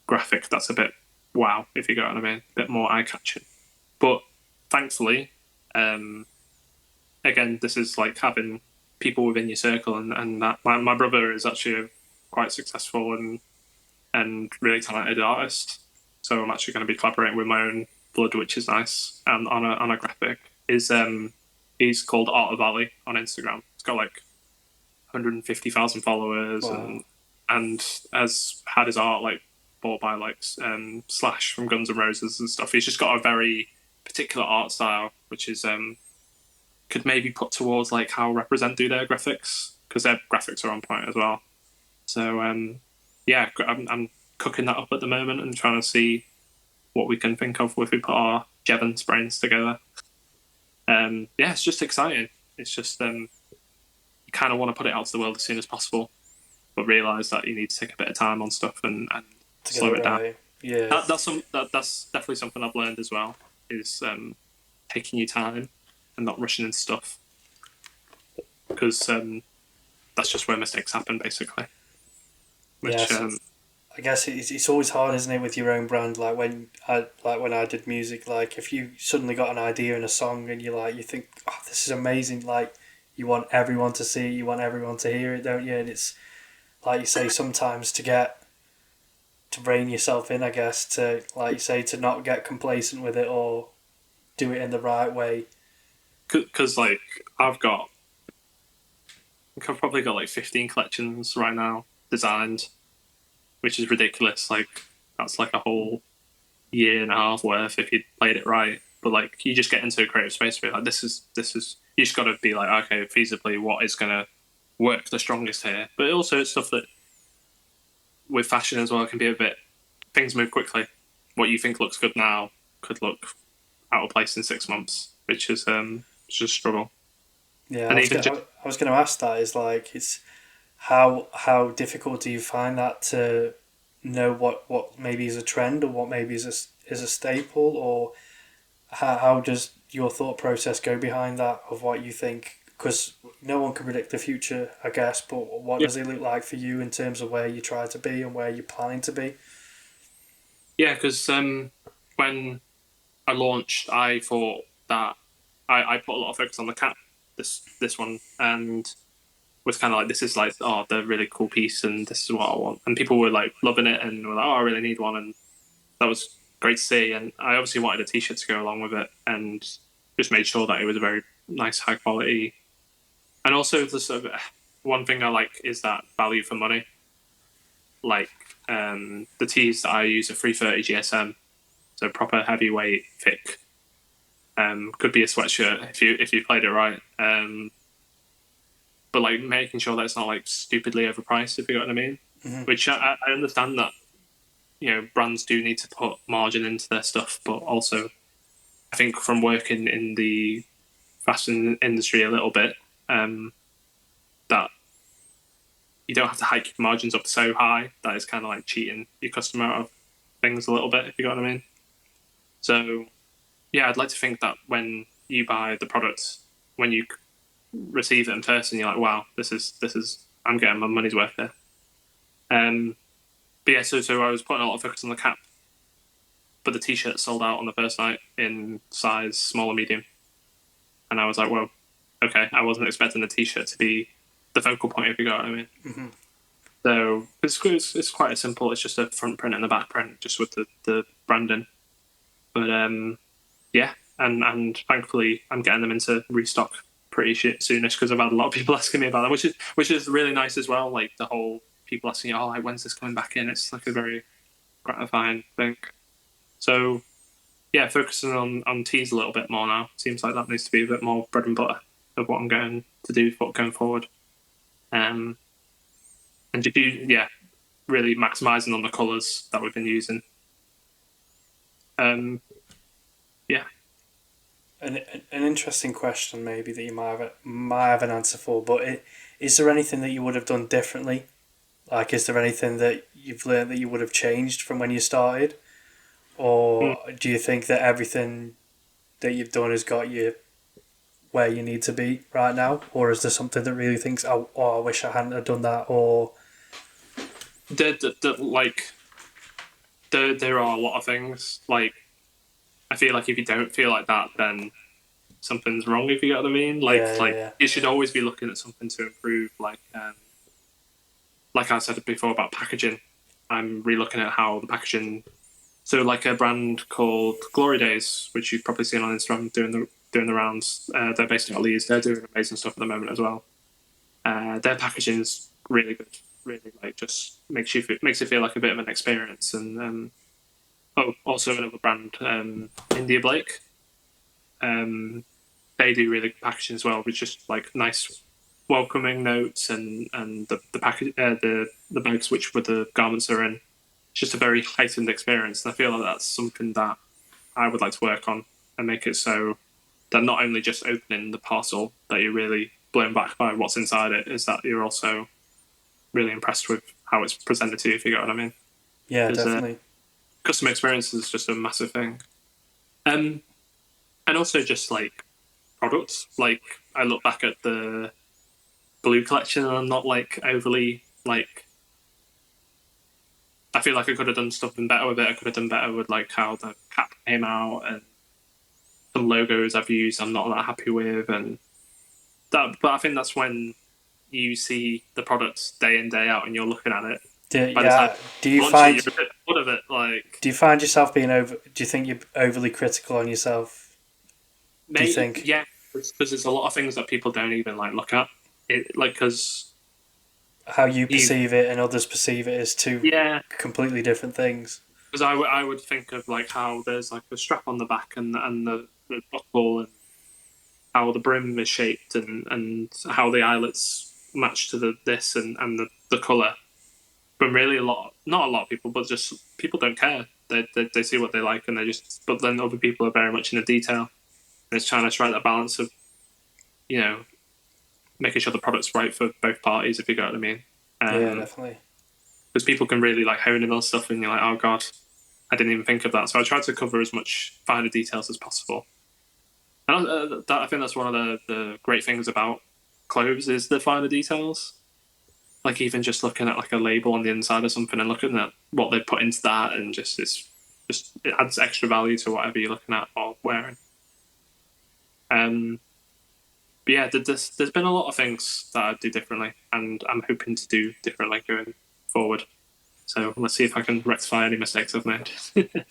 graphic that's a bit wow, if you get what I mean, a bit more eye catching. But thankfully, again, this is like having people within your circle, and that my brother is actually a quite successful and really talented artist. So I'm actually going to be collaborating with my own blood, which is nice. And on a graphic is he's called Art of Ali on Instagram. It's got like 150,000 followers, Wow. and has had his art like bought by like Slash from Guns N' Roses and stuff. He's just got a very particular art style, which is could maybe put towards like how Represent do their graphics, because their graphics are on point as well. So yeah, I'm cooking that up at the moment and trying to see what we can think of if we put our Jevons brains together. Yeah, it's just exciting. It's just you kind of want to put it out to the world as soon as possible, but realize that you need to take a bit of time on stuff and To get slow it it down. right. Yeah. That's definitely something I've learned as well. Is taking your time and not rushing into stuff, because that's just where mistakes happen, basically. Which Yes. I guess it's always hard, isn't it, with your own brand? When I did music, like if you suddenly got an idea in a song and you think, oh, this is amazing, like you want everyone to see it, you want everyone to hear it, don't you? And it's like you say, sometimes to rein yourself in, I guess, to like you say, to not get complacent with it or do it in the right way. because like I've got, I've probably got like 15 collections right now designed, which is ridiculous. Like that's like a whole year and a half worth if you played it right. But like you just get into a creative space where like this is you just got to be like, okay, feasibly what is gonna work the strongest here. But also it's stuff that with fashion as well can be a bit, things move quickly. What you think looks good now could look out of place in 6 months, which is it's just a struggle. Yeah, And even just I was gonna ask that is like it's how difficult do you find that to know what maybe is a trend or what maybe is a staple, or how does your thought process go behind that of what you think? Because no one can predict the future, I guess, but what yeah, does it look like for you in terms of where you try to be and where you're planning to be? yeah, because when I launched, I thought that I put a lot of focus on the cap, this one, and was kind of like, this is like, oh, the really cool piece, and this is what I want, and people were like loving it, and were like, oh, I really need one, and that was great to see. And I obviously wanted a t-shirt to go along with it, and just made sure that it was a very nice, high quality. And also, the sort of, one thing I like is that value for money. Like the tees that I use are 330 GSM, so proper heavyweight, thick. Could be a sweatshirt if you played it right. But like making sure that it's not like stupidly overpriced, if you know what I mean. Hmm. Which I understand that brands do need to put margin into their stuff, but also I think from working in the fashion industry a little bit, that you don't have to hike your margins up so high that it's kind of like cheating your customer out of things a little bit, if you know what I mean. So yeah, I'd like to think that when you buy the product, when you receive it in person, you're like, wow, this is I'm getting my money's worth here. Um, but yeah, so I was putting a lot of focus on the cap, but the t-shirt sold out on the first night in size small and medium, and I was like, well, okay, I wasn't expecting the t-shirt to be the focal point, if you know what I mean. Hmm. So it's quite a simple. It's just a front print and a back print, just with the branding. But yeah, and thankfully I'm getting them into restock pretty soonish because I've had a lot of people asking me about that, which is really nice as well. Like the whole people asking, oh, like when's this coming back in? It's like a very gratifying thing. So yeah, focusing on teas a little bit more now. Seems like that needs to be a bit more bread and butter of what I'm going to do for going forward. Um, and if you, yeah, really maximising on the colours that we've been using. Um, yeah. An interesting question, maybe that you might have an answer for, but is there anything that you would have done differently? Like, is there anything that you've learned that you would have changed from when you started, Mm. or do you think that everything that you've done has got you where you need to be right now, or is there something that really thinks, oh, I wish I hadn't have done that, or Like there are a lot of things. Like I feel like if you don't feel like that, then something's wrong. If you get what I mean. yeah, Like yeah, you should always be looking at something to improve. Like I said before about packaging, I'm re-looking at how the packaging. So like a brand called Glory Days, which you've probably seen on Instagram doing the rounds. They're based in Leeds. They're doing amazing stuff at the moment as well. Their packaging's really good. Really like just makes it feel like a bit of an experience. And also another brand, India Blake. Um, they do really good packaging as well, with just like nice welcoming notes and the package the bags which with the garments are in just a very heightened experience. And I feel like that's something that I would like to work on and make it so that not only just opening the parcel that you're really blown back by what's inside it, is that you're also really impressed with how it's presented to you, if you get what I mean. Yeah, Because definitely. customer experience is just a massive thing. Um, and also just like products. Like I look back at the Blue collection and I'm not like overly like. I feel like I could have done something better with it. I could have done better with like how the cap came out and some logos I've used I'm not that happy with and that. But I think that's when you see the product day in day out and you're looking at it. By the time Yeah. Do you you launch it, find you're a bit bored of it. Like do you find yourself being over? Do you think you're overly critical on yourself? Do you maybe think yeah, because there's a lot of things that people don't even like look at. It like because how you you perceive it and others perceive it as two yeah. completely different things? Because I would think of like how there's like a strap on the back and the buckle and how the brim is shaped and how the eyelets match to the this and the color. But really, not a lot of people, but just people don't care. They see what they like and they just. But then other people are very much in the detail. And it's trying to strike that balance of, you know, making sure the product's right for both parties. If you get what I mean. Yeah, Um, definitely. because people can really like hone in on stuff, and you're like, oh god, I didn't even think of that. So I try to cover as much finer details as possible. And I think that's one of the great things about clothes is the finer details. Like even just looking at like a label on the inside or something and looking at what they put into that and just it adds extra value to whatever you're looking at or wearing. Um, but yeah, there's been a lot of things that I do differently, and I'm hoping to do differently going forward. So let's see if I can rectify any mistakes I've made.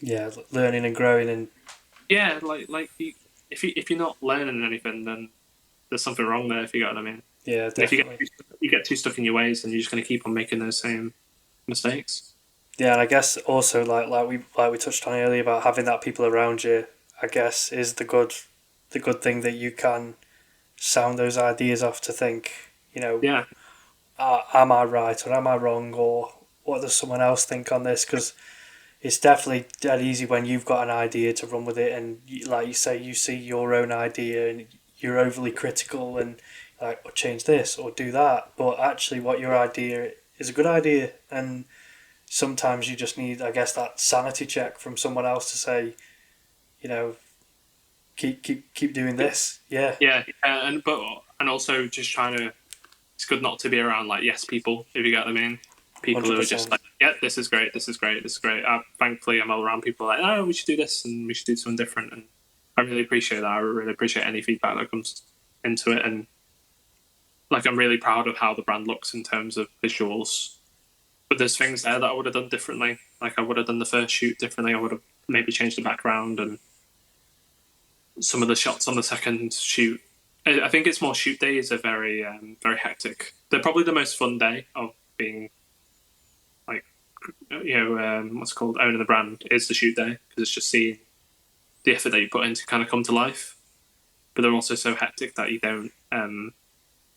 Yeah, learning and growing and Yeah, if you're not learning anything, then there's something wrong there. If you get what I mean. yeah, And if definitely. you get too stuck in your ways, then you're just going to keep on making those same mistakes. Yeah, and I guess also like we touched on earlier about having that people around you. I guess is the good thing that you can sound those ideas off to think. You know, Yeah, am I right or am I wrong or what does someone else think on this? Because it's definitely dead easy when you've got an idea to run with it and like you say you see your own idea and you're overly critical and like or change this or do that, but actually what your idea is a good idea and sometimes you just need I guess that sanity check from someone else to say you know keep doing this. Yeah, yeah, and also just trying to. It's good not to be around like yes people, if you get what I mean. People who are just 100%. like, yeah, this is great, this is great, this is great. Thankfully, I'm all around people like, oh, we should do this and we should do something different, and I really appreciate that. I really appreciate any feedback that comes into it, and like I'm really proud of how the brand looks in terms of visuals. But there's things there that I would have done differently. Like I would have done the first shoot differently. I would have maybe changed the background and some of the shots on the second shoot. I think it's more shoot days are very hectic. They're probably the most fun day of being like what's it called owning the brand is the shoot day because it's just seeing the effort that you put in to kind of come to life. But they're also so hectic that you don't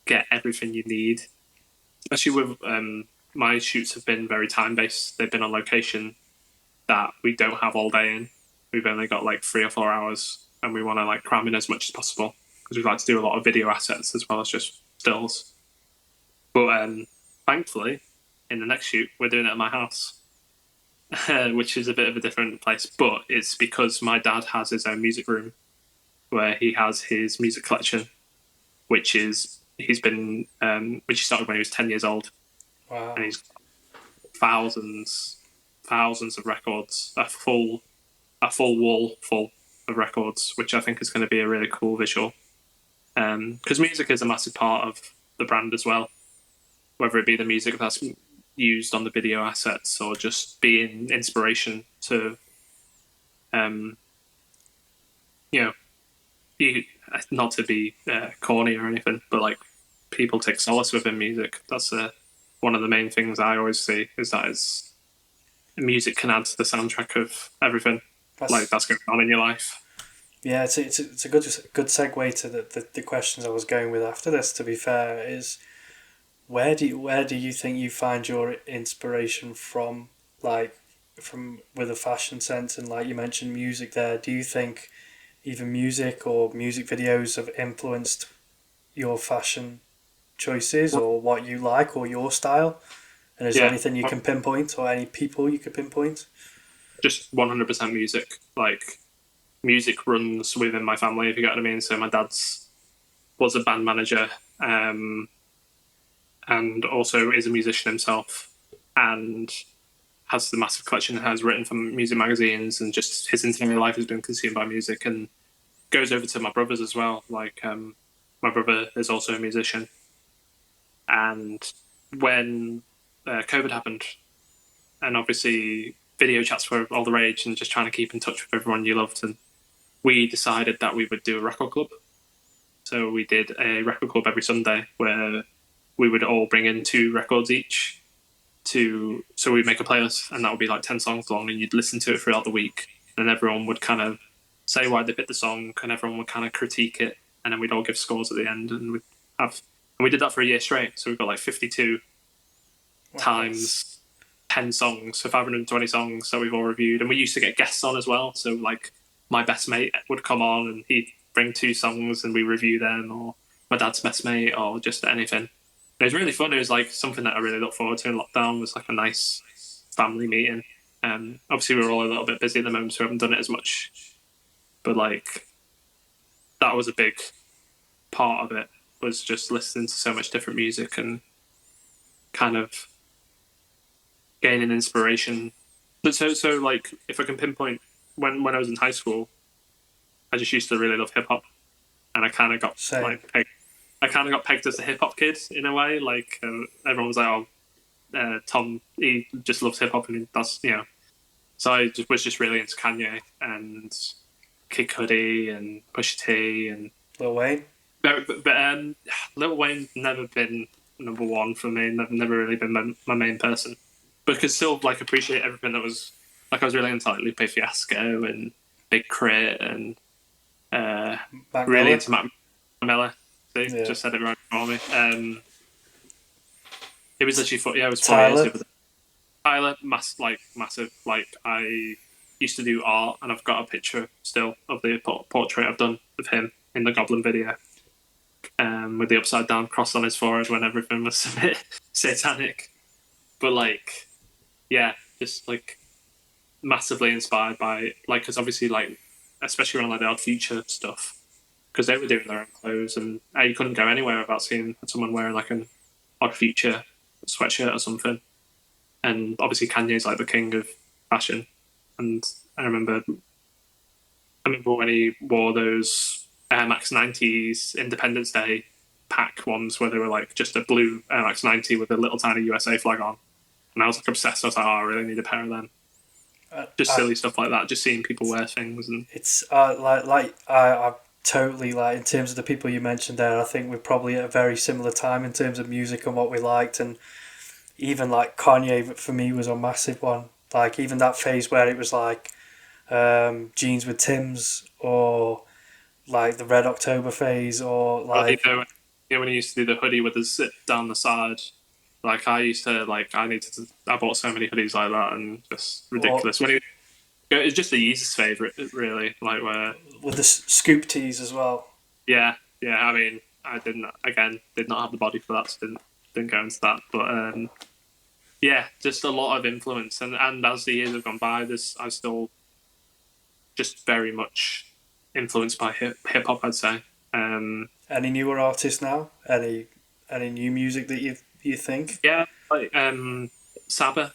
get everything you need. Especially with my shoots have been very time based. They've been on location that we don't have all day in. We've only got like 3 or 4 hours, and we want to like cram in as much as possible because we like to do a lot of video assets as well as just stills. But thankfully, in the next shoot, we're doing it at my house, which is a bit of a different place. But it's because my dad has his own music room where he has his music collection, which is which he started when he was 10 years old, Wow. and he's thousands, thousands of records, a full wall full of records, which I think is going to be a really cool visual. Because music is a massive part of the brand as well, whether it be the music that's used on the video assets or just being inspiration to, um, you know, not to be corny or anything, but like people take solace within music. That's one of the main things I always see is that it's music can add to the soundtrack of everything like That's that's going on in your life. yeah. It's a good segue to the questions I was going with after this. To be fair, is where do you think you find your inspiration from? Like from with a fashion sense, and like you mentioned music there, do you think even music or music videos have influenced your fashion choices or what you like or your style? And is there Yeah, anything you can pinpoint or any people you could pinpoint? just 100% music. Like music runs within my family, if you get what I mean. So my dad's was a band manager, um, and also is a musician himself, and has the massive collection and has written for music magazines, and just his entire life has been consumed by music, and goes over to my brothers as well. Like my brother is also a musician, and when COVID happened, and obviously video chats were all the rage, and just trying to keep in touch with everyone you loved, and we decided that we would do a record club. So we did a record club every Sunday where we would all bring in two records each to so we'd make a playlist, and that would be like 10 songs long, and you'd listen to it throughout the week, and everyone would kind of say why they picked the song, and everyone would kind of critique it, and then we'd all give scores at the end, and we did that for a year straight. So we got like 52 Wow, times 10 songs, so 520 songs that we've all reviewed. And we used to get guests on as well, so like my best mate would come on and he'd bring two songs and we review them, or my dad's best mate, or just anything. It was really fun. It was like something that I really looked forward to in lockdown. It was like a nice family meeting. Obviously we were all a little bit busy at the moment, so we haven't done it as much, but like that was a big part of it, was just listening to so much different music and kind of gaining inspiration. But so like if I can pinpoint, when I was in high school, I just used to really love hip hop, and I kind of got same. like pegged. I kind of got pegged as a hip hop kid in a way. Like everyone was like, "Oh, Tom, he just loves hip hop," and that's So I was just really into Kanye and Kid Cudi and Pusha T and Lil Wayne. but Lil Wayne's never been number one for me. Never really been my main person, but could still like appreciate everything that was like. I was really into like Lupe Fiasco and Big Crit and uh, Mac really Miller. into Matt Miller. See, Yeah. just said it right for me. It was actually yeah, it was 4 years Tyler. ago. Tyler, massive. Like I used to do art, and I've got a picture still of the portrait I've done of him in the Goblin video, with the upside down cross on his forehead when everything was a bit satanic. But like, yeah, just like massively inspired by like, because obviously like, especially around like the Odd Future stuff, because they were doing their own clothes, and you couldn't go anywhere without seeing someone wearing like an Odd Future sweatshirt or something. And obviously Kanye's like the king of fashion, and I remember when he wore those Air Max 90s Independence Day pack ones where they were like just a blue Air Max 90 with a little tiny USA flag on. And I was like obsessed. I was like, oh, I really need a pair of them. Just I, silly stuff like that. Just seeing people wear things. And it's I totally like in terms of the people you mentioned there. I think we're probably at a very similar time in terms of music and what we liked, and even like Kanye for me was a massive one. Like even that phase where it was like jeans with Tims, or like the Red October phase, or well, like when he used to do the hoodie with the zip down the side, like I used to like I bought so many hoodies like that, and just or ridiculous. It's just the Yeezus favorite, really. Like where with the scoop tees as well. yeah, yeah. I mean, I did not have the body for that, so didn't go into that. But yeah, just a lot of influence, and as the years have gone by, I still just very much influenced by hip hop. I'd say. Any newer artists now? Any new music that you think? Yeah, like Saba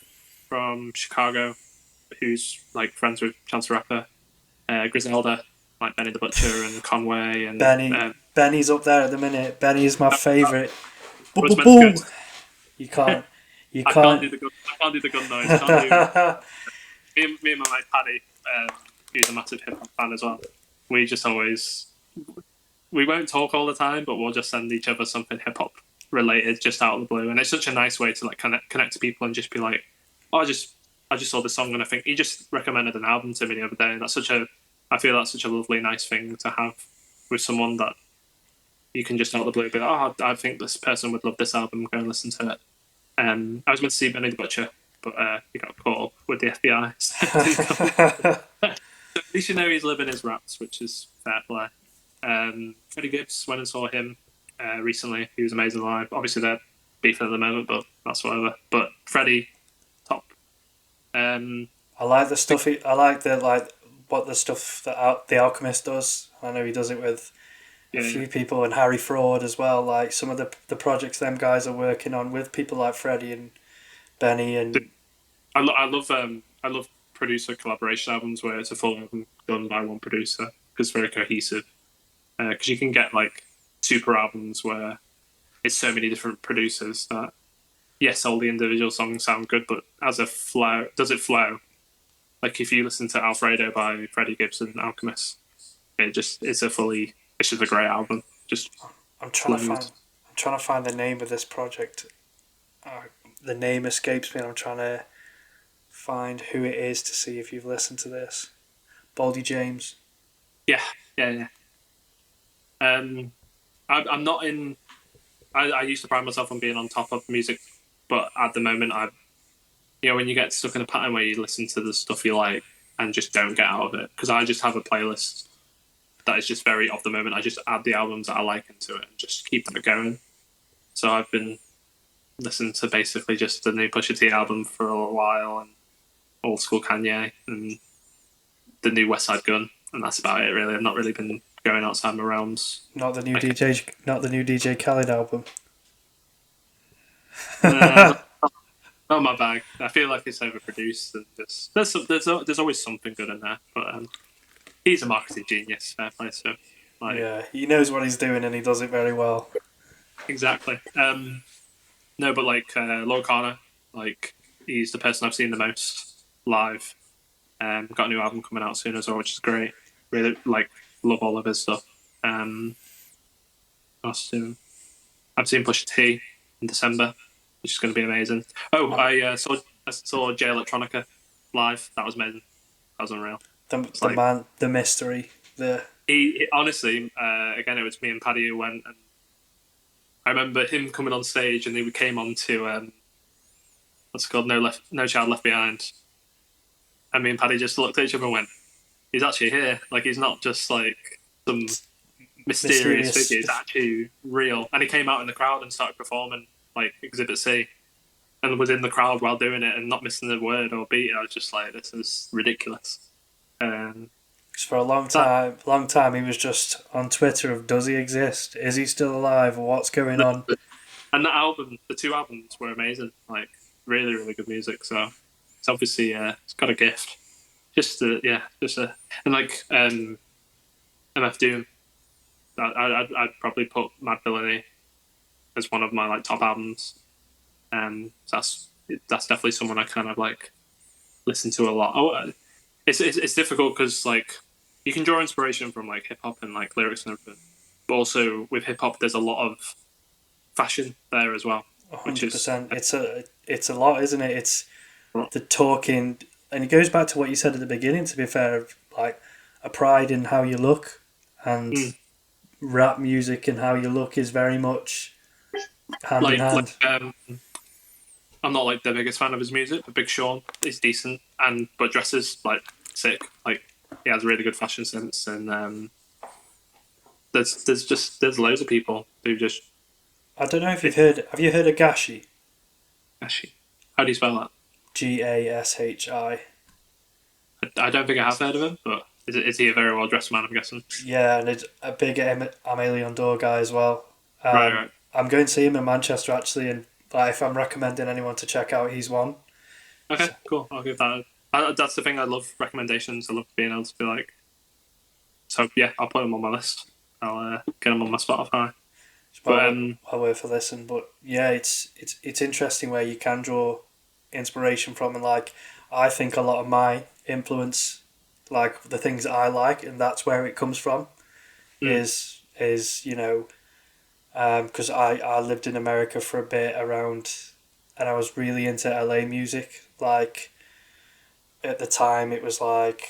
from Chicago, who's like friends with Chance the Rapper, Griselda, like Benny the Butcher and Conway, and Benny's up there at the minute. Benny is my favourite. I Boo was boo meant to go. boo. You can't. You I can't do can't. the gun. I can't do the gun noise. Can't do. Me and my mate Paddy, who's a massive hip hop fan as well. We just always we won't talk all the time, but we'll just send each other something hip hop related just out of the blue, and it's such a nice way to like connect to people and just be like, oh, I just saw this song and I think he just recommended an album to me the other day, and I feel that's such a lovely, nice thing to have with someone that you can just out of the blue be like, oh, I think this person would love this album, go and listen to it. I was meant to see Benny the Butcher but he got caught up with the FBI. So at least you know he's living his raps, which is fair play. Freddie Gibbs, went and saw him recently. He was amazing live. Obviously, they're beefing at the moment, but that's whatever. But Freddie, top. I like the stuff. I like what the stuff that the Alchemist does. I know he does it with a Yeah, few people, and Harry Fraud as well. Like some of the projects them guys are working on with people like Freddie and Benny and I love producer collaboration albums where it's a full album done by one producer because it's very cohesive. Because you can get like super albums where it's so many different producers that yes, all the individual songs sound good, but as a flow, does it flow? Like if you listen to Alfredo by Freddie Gibbs and Alchemist, it's just a great album. Just I'm trying to find flows. I'm trying to find the name of this project. The name escapes me. And I'm trying to find who it is to see if you've listened to this. Baldy James. Yeah, yeah, yeah. I'm not in. I used to pride myself on being on top of music, but at the moment, when you get stuck in a pattern where you listen to the stuff you like and just don't get out of it, because I just have a playlist that is just very of the moment. I just add the albums that I like into it and just keep that going. So I've been listening to basically just the new Pusha T album for a while and old school Kanye and the new West Side Gun, and that's about it really. I've not really been going outside my realms. Not the new Like, DJ Khaled album. not, not my bag. I feel like it's overproduced and just there's always something good in there, but he's a marketing genius, fair play. So, like, Yeah, he knows what he's doing and he does it very well. exactly. No, but like Lord Kana, like he's the person I've seen the most live. Got a new album coming out soon as well, which is great. Really love all of his stuff. Soon. I've seen Pusha T in December, which is going to be amazing. Oh, I saw Jay Electronica live. That was amazing. That was unreal. The man, the mystery, He honestly, again, it was me and Paddy who went, and I remember him coming on stage, and he came on to what's it called, No Child Left Behind, and me and Paddy just looked at each other and went, "He's actually here. Like he's not just like some mysterious figure. He's actually real." And he came out in the crowd and started performing like Exhibit C, and was in the crowd while doing it and not missing a word or beat. I was just like, "This is ridiculous." For a long time, he was just on Twitter of does he exist? Is he still alive? What's going on? And that album, the two albums were amazing. Like really, really good music. So it's obviously it's got a gift. And like MF Doom. I'd probably put Mad Villainy as one of my like top albums. So that's definitely someone I kind of like listen to a lot. It's difficult because like you can draw inspiration from like hip hop and like lyrics and everything, but also with hip hop there's a lot of fashion there as well. 100%. It's a lot, isn't it? It's the talking, and it goes back to what you said at the beginning. To be fair, of like a pride in how you look, and rap music and how you look is very much hand in hand. I'm not like the biggest fan of his music, but Big Sean is decent but dresses like sick. Like he has really good fashion sense, and there's loads of people who just. I don't know if you've heard. Have you heard of Gashi? Gashi. How do you spell that? Gashi. I don't think I have heard of him, but is he a very well dressed man? I'm guessing. Yeah, and it's a big Amélie Dor guy as well. Right. I'm going to see him in Manchester actually, and if I'm recommending anyone to check out, he's one. Okay, cool. I'll give that. That's the thing. I love recommendations. I love being able to be like. So yeah, I'll put him on my list. I'll get him on my Spotify. Well worth a listen. But yeah, it's interesting where you can draw inspiration from, and like I think a lot of my influence, like the things that I like, and that's where it comes from, is because I lived in America for a bit around, and I was really into LA music. Like at the time, it was like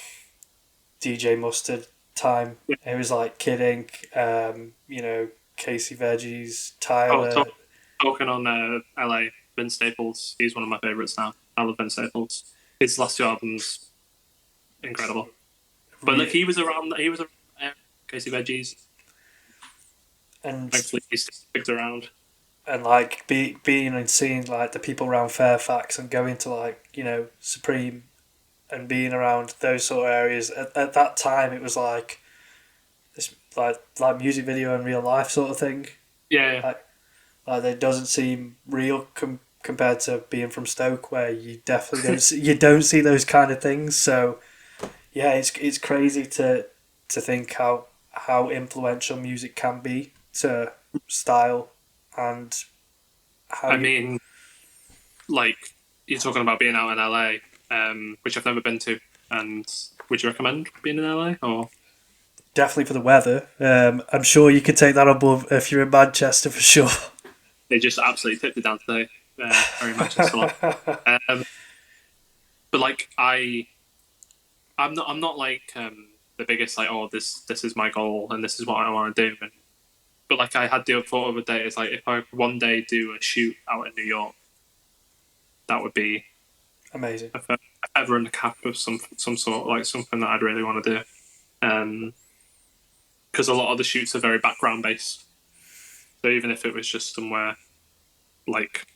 DJ Mustard time. Yeah. It was like Kid Ink, Casey Veggies, Tyler. Talking on LA, Vince Staples. He's one of my favorites now. I love Ben Staples. His last two albums, incredible. But like Re- he was around Casey Veggies. and Thankfully, he's sticked around. like being and seeing like the people around Fairfax and going to like Supreme and being around those sort of areas at that time, it was like this like music video in real life sort of thing. Yeah, Like it doesn't seem real compared to being from Stoke, where you definitely don't see those kind of things. So yeah, it's crazy to think how influential music can be to style and how I you mean, like you're talking about being out in LA, which I've never been to, and would you recommend being in LA or? definitely for the weather. I'm sure you could take that above if you're in Manchester for sure. They just absolutely tipped it down today. Very Manchester like. Um, but like I'm not like the biggest like this is my goal and this is what I want to do. But like I had the thought of a day, it's like if I one day do a shoot out in New York, that would be Amazing. a feather in the cap of some sort, like something that I'd really want to do. Because a lot of the shoots are very background based. So even if it was just somewhere like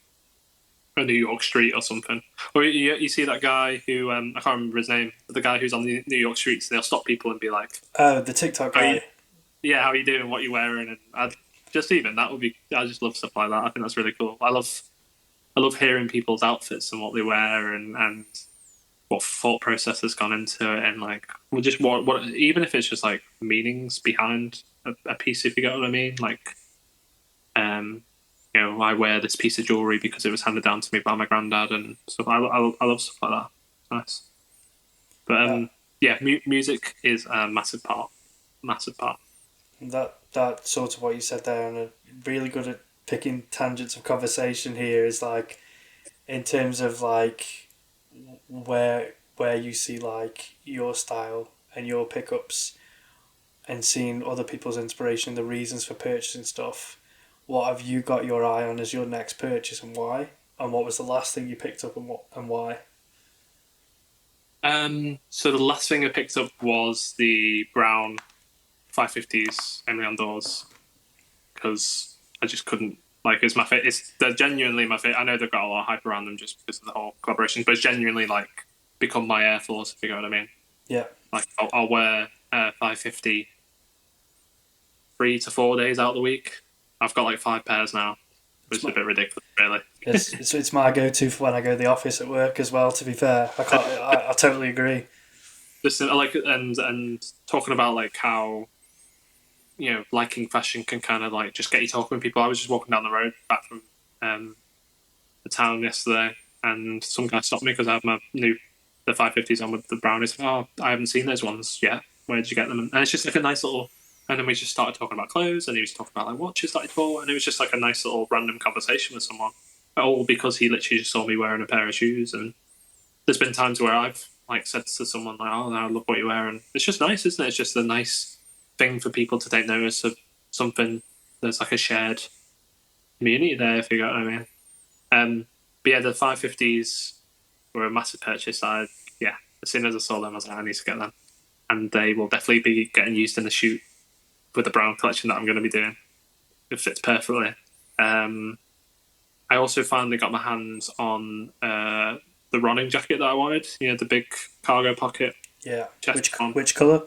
a New York street or something, or you see that guy who I can't remember his name, but the guy who's on the New York streets, they'll stop people and be like, Oh, the TikTok "How you, guy. yeah, how are you doing? What are you wearing?" And just even that would be, I just love stuff like that. I think that's really cool. I love hearing people's outfits and what they wear and what thought process has gone into it and like well just what even if it's just like meanings behind a piece, if you get what I mean, like um I wear this piece of jewelry because it was handed down to me by my granddad and stuff. I love stuff like that. It's nice. But That yeah, music is a massive part. that sort of what you said there, and really good at picking tangents of conversation here is like in terms of like where you see like your style and your pickups and seeing other people's inspiration, the reasons for purchasing stuff. What have you got your eye on as your next purchase and why? And what was the last thing you picked up and why? So the last thing I picked up was the brown 550s Emily on doors because I just couldn't, like, it's my favorite. They're genuinely my favorite. I know they've got a lot of hype around them just because of the whole collaboration, but it's genuinely like become my Air Force, if you know what I mean. Yeah, Like I'll wear 550 3 to 4 days out of the week. I've got like 5 pairs now, it's which is my a bit ridiculous, really. it's my go to for when I go to the office at work as well. To be fair, I totally agree. Just like and talking about like how liking fashion can kind of like just get you talking with people. I was just walking down the road back from um, the town yesterday, and some guy stopped me because I have my new the 550s on with the brownies. Oh, I haven't seen those ones yet. Where did you get them? And it's just like a nice little. And then we just started talking about clothes, and he was talking about like watches that he bought, and it was just like a nice little random conversation with someone. All because he literally just saw me wearing a pair of shoes. And there's been times where I've like said to someone like, "Oh, I love what you wear," and it's just nice, isn't it? It's just a nice thing for people to take notice of something. There's like a shared community there, if you get what I mean. But yeah, the 550s were a massive purchase. Yeah, as soon as I saw them, I was like, I need to get them, and they will definitely be getting used in the shoot with the brown collection that I'm going to be doing. It fits perfectly. I also finally got my hands on the running jacket that I wanted. The big cargo pocket Yeah, chest on. which color?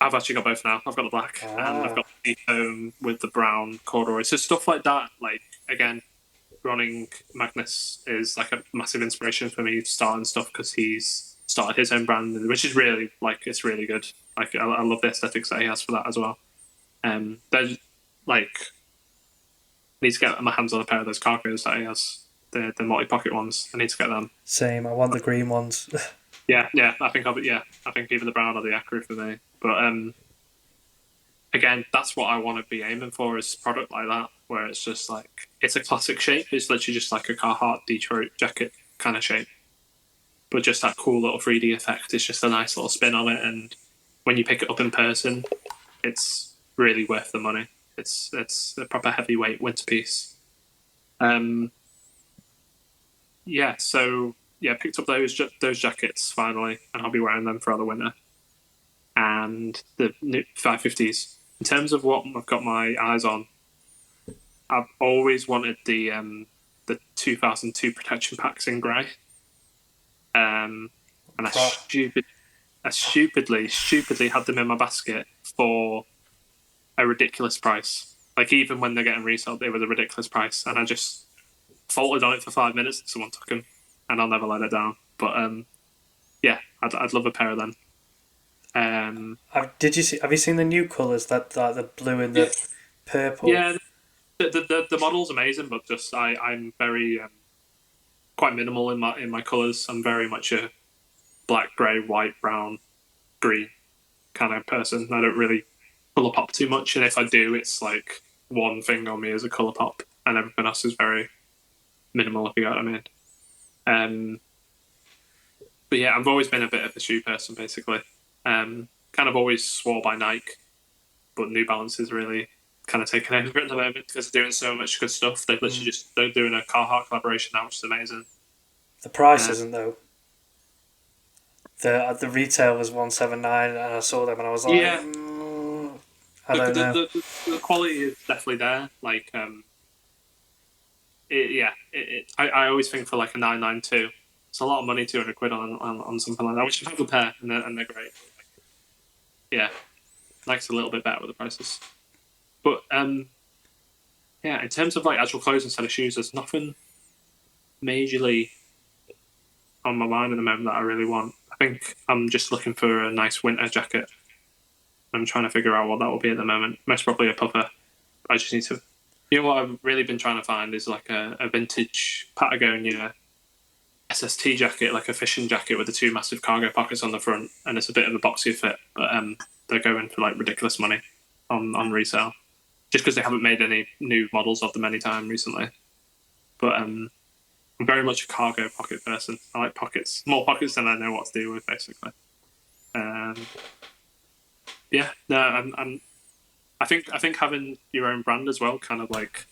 I've actually got both now. I've got the black and I've Ah, got the foam with the brown corduroy. So stuff like that, like again, running Magnus is like a massive inspiration for me starting stuff because he's started his own brand, which is really like it's really good. Like I love the aesthetics that he has for that as well. There's like I need to get my hands on a pair of those cargos that he has, the multi pocket ones. I need to get them. same. I want the green ones. Yeah. I think either the brown or the acro for me. But again, that's what I want to be aiming for is product like that, where it's just like it's a classic shape. It's literally just like a Carhartt Detroit jacket kind of shape, but just that cool little 3D effect. It's just a nice little spin on it, and when you pick it up in person, it's really worth the money. It's a proper heavyweight winter piece. Yeah, so yeah, picked up those jackets finally, and I'll be wearing them throughout the winter. And the new 550s. In terms of what I've got my eyes on, I've always wanted the 2002 protection packs in grey. And I stupidly had them in my basket for a ridiculous price. Like even when they're getting resold, they were a ridiculous price, and I just faltered on it for 5 minutes. And someone took them, and I'll never let it down. But yeah, I'd love a pair of them. Did you see? Have you seen the new colours? That like the blue and Yeah, the purple. yeah. The model's amazing, but just I'm very quite minimal in my colours. I'm very much a black, grey, white, brown, green kind of person. I don't really colour pop too much, and if I do, it's like one thing on me is a colour pop, and everything else is very minimal. If you get what I mean. Um, but yeah, I've always been a bit of a shoe person, basically. Kind of always swore by Nike, but New Balance is really kind of taken over at the moment because they're doing so much good stuff. They're doing a Carhartt collaboration now, which is amazing. The price isn't though. The retail was 179, and I saw them and I was like, Yeah, I don't know. the quality is definitely there. Like, I always think for like a 992, it's a lot of money, 200 quid on something like that. Which I have a pair and they're great. Yeah, Nike's a little bit better with the prices, but yeah, in terms of like actual clothes instead of shoes, there's nothing majorly on my mind at the moment that I really want. I think I'm just looking for a nice winter jacket. I'm trying to figure out what that will be at the moment. Most probably a puffer. I just need to. You know what I've really been trying to find is like a vintage Patagonia SST jacket, like a fishing jacket with the two massive cargo pockets on the front, and it's a bit of a boxier fit, but they're going for like ridiculous money on resale, just because they haven't made any new models of them anytime recently. But I'm very much a cargo pocket person. I like pockets, more pockets than I know what to do with, basically. Um, yeah, no, I think having your own brand as well, kind of like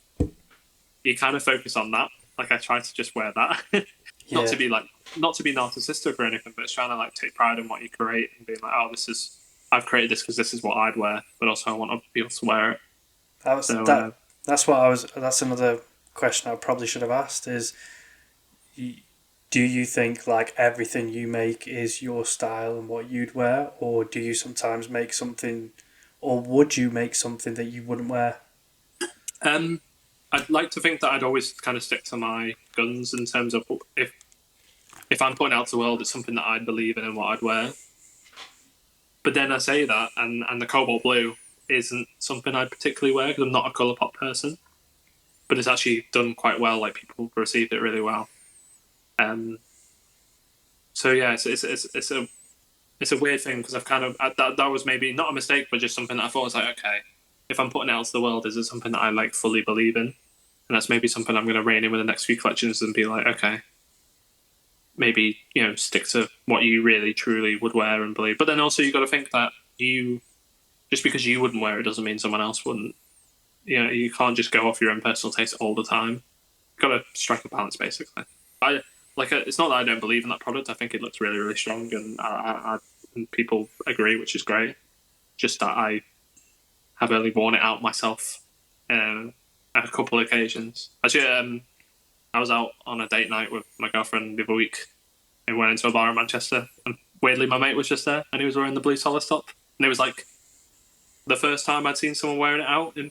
you kind of focus on that. Like I try to just wear that, not Yeah, not to be narcissistic or anything, but it's trying to like take pride in what you create and being like, oh, I've created this because this is what I'd wear, but also I want other people to wear it. that was So that. That's what I was. That's another question I probably should have asked. Is do you think like everything you make is your style and what you'd wear, or do you sometimes make something, or would you make something that you wouldn't wear? um, I'd like to think that I'd always kind of stick to my guns in terms of if I'm putting out to the world, it's something that I'd believe in and what I'd wear. But then I say that, and the cobalt blue isn't something I'd particularly wear because I'm not a colour pop person. But it's actually done quite well. Like people received it really well. Um, so yeah, it's a weird thing because I've kind of that was maybe not a mistake, but just something that I thought was like, okay, if I'm putting it out to the world, is it something that I like fully believe in? And that's maybe something I'm going to rein in with the next few collections and be like, okay, maybe stick to what you really truly would wear and believe. But then also you got to think that you just because you wouldn't wear it doesn't mean someone else wouldn't. You can't just go off your own personal taste all the time. You've got to strike a balance, basically. I it's not that I don't believe in that product. I think it looks really, really strong, and and people agree, which is great. Just that I have only worn it out myself at a couple of occasions. Actually, I was out on a date night with my girlfriend the other week. We went into a bar in Manchester, and weirdly, my mate was just there, and he was wearing the blue solid top, and it was like the first time I'd seen someone wearing it out in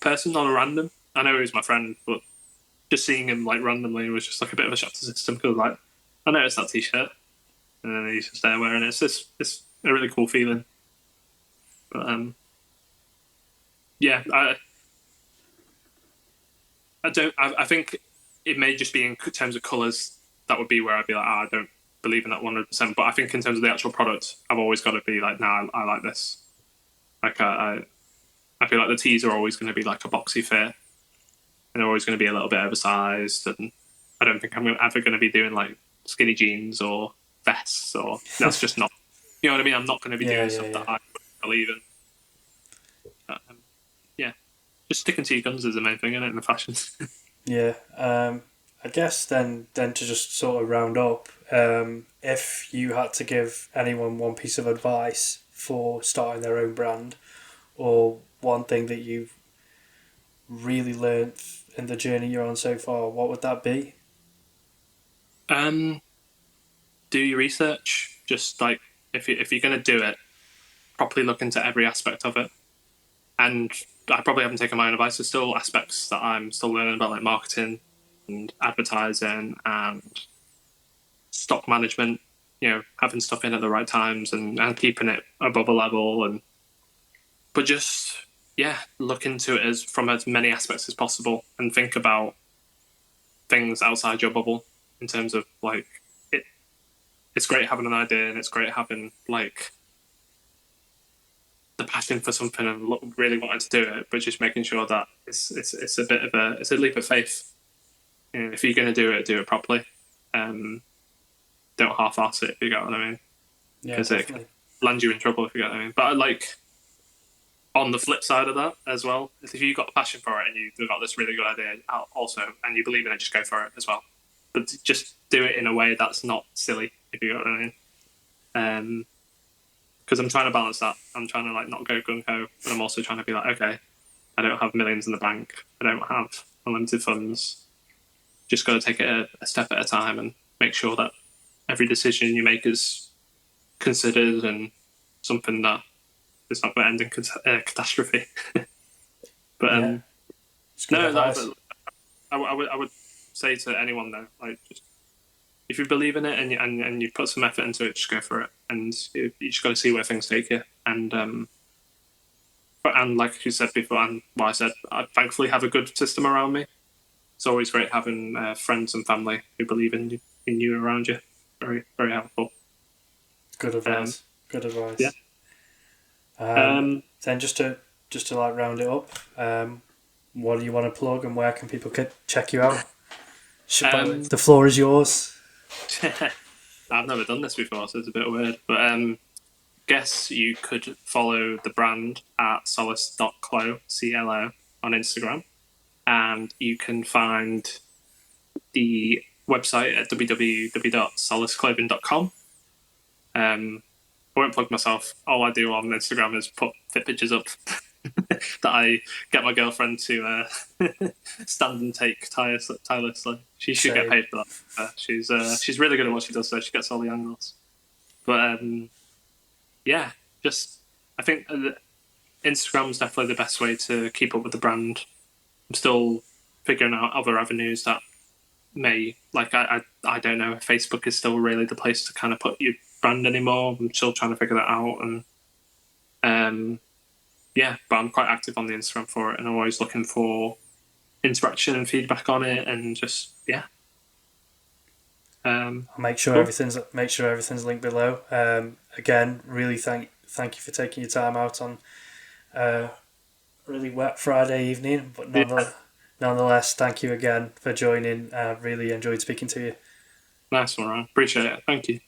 person on a random. I know he was my friend, but just seeing him like randomly was just like a bit of a shock to the system because like I noticed that t-shirt, and then he's just there wearing it. It's a really cool feeling. But yeah, I don't. I think it may just be in terms of colours that would be where I'd be like, I don't believe in that 100%. But I think in terms of the actual product, I've always got to be like, nah, I like this. Like I feel like the tees are always going to be like a boxy fit, and they're always going to be a little bit oversized. And I don't think I'm ever going to be doing like skinny jeans or vests, or that's just not. You know what I mean? I'm not going to be Yeah, doing yeah, stuff yeah. that I believe in. Yeah, just sticking to your guns is the main thing, isn't it? In the fashions. Yeah. I guess then to just sort of round up, if you had to give anyone one piece of advice for starting their own brand, or one thing that you've really learned in the journey you're on so far, what would that be? Um, do your research. Just like if you're going to do it, properly look into every aspect of it. And I probably haven't taken my own advice. There's still aspects that I'm still learning about, like marketing and advertising and stock management. You know, having stuff in at the right times and keeping it above a level. And but just yeah, look into it as from as many aspects as possible and think about things outside your bubble in terms of like it. It's great having an idea and it's great having like the passion for something and really wanting to do it, but just making sure that it's a bit of it's a leap of faith. You know, if you're going to do it properly. Um, don't half-ass it if you get what I mean, Yeah, because it can definitely. land you in trouble if you get what I mean. But like on the flip side of that as well, if you've got a passion for it and you've got this really good idea also and you believe in it, just go for it as well. But just do it in a way that's not silly if you get what I mean. Because I'm trying to balance that. I'm trying to like not go gung ho, but I'm also trying to be like, okay, I don't have millions in the bank. I don't have unlimited funds. Just got to take it a step at a time and make sure that every decision you make is considered and something that is not going to end in catastrophe. But Yeah, it's good no, advice. but I would say to anyone though, like just if you believe in it and you put some effort into it, just go for it, and you just got to see where things take you. And like you said before, and what I said, I thankfully have a good system around me. It's always great having friends and family who believe in you around you. Very very helpful. Good Um, advice. Good yeah. advice. Um, Um, then just to like round it up, what do you want to plug and where can people check you out? um, The floor is yours. I've never done this before, so it's a bit weird. But guess you could follow the brand at solace.clo, CLO, on Instagram. And you can find the website at www.solaceclothing.com. I won't plug myself. All I do on Instagram is put fit pictures up that I get my girlfriend to stand and take tirelessly. She should get Same. paid for that. She's really good at what she does, so she gets all the angles. But yeah, just I think Instagram's definitely the best way to keep up with the brand. I'm still figuring out other avenues that may like I don't know if Facebook is still really the place to kind of put your brand anymore. I'm still trying to figure that out and yeah, but I'm quite active on the Instagram for it and I'm always looking for interaction and feedback on it and just yeah. I'll Cool. make sure everything's linked below. Again, really thank you for taking your time out on a really wet Friday evening, but Yeah, nonetheless, thank you again for joining. Really enjoyed speaking to you. nice one, Ryan. Appreciate it. Thank you.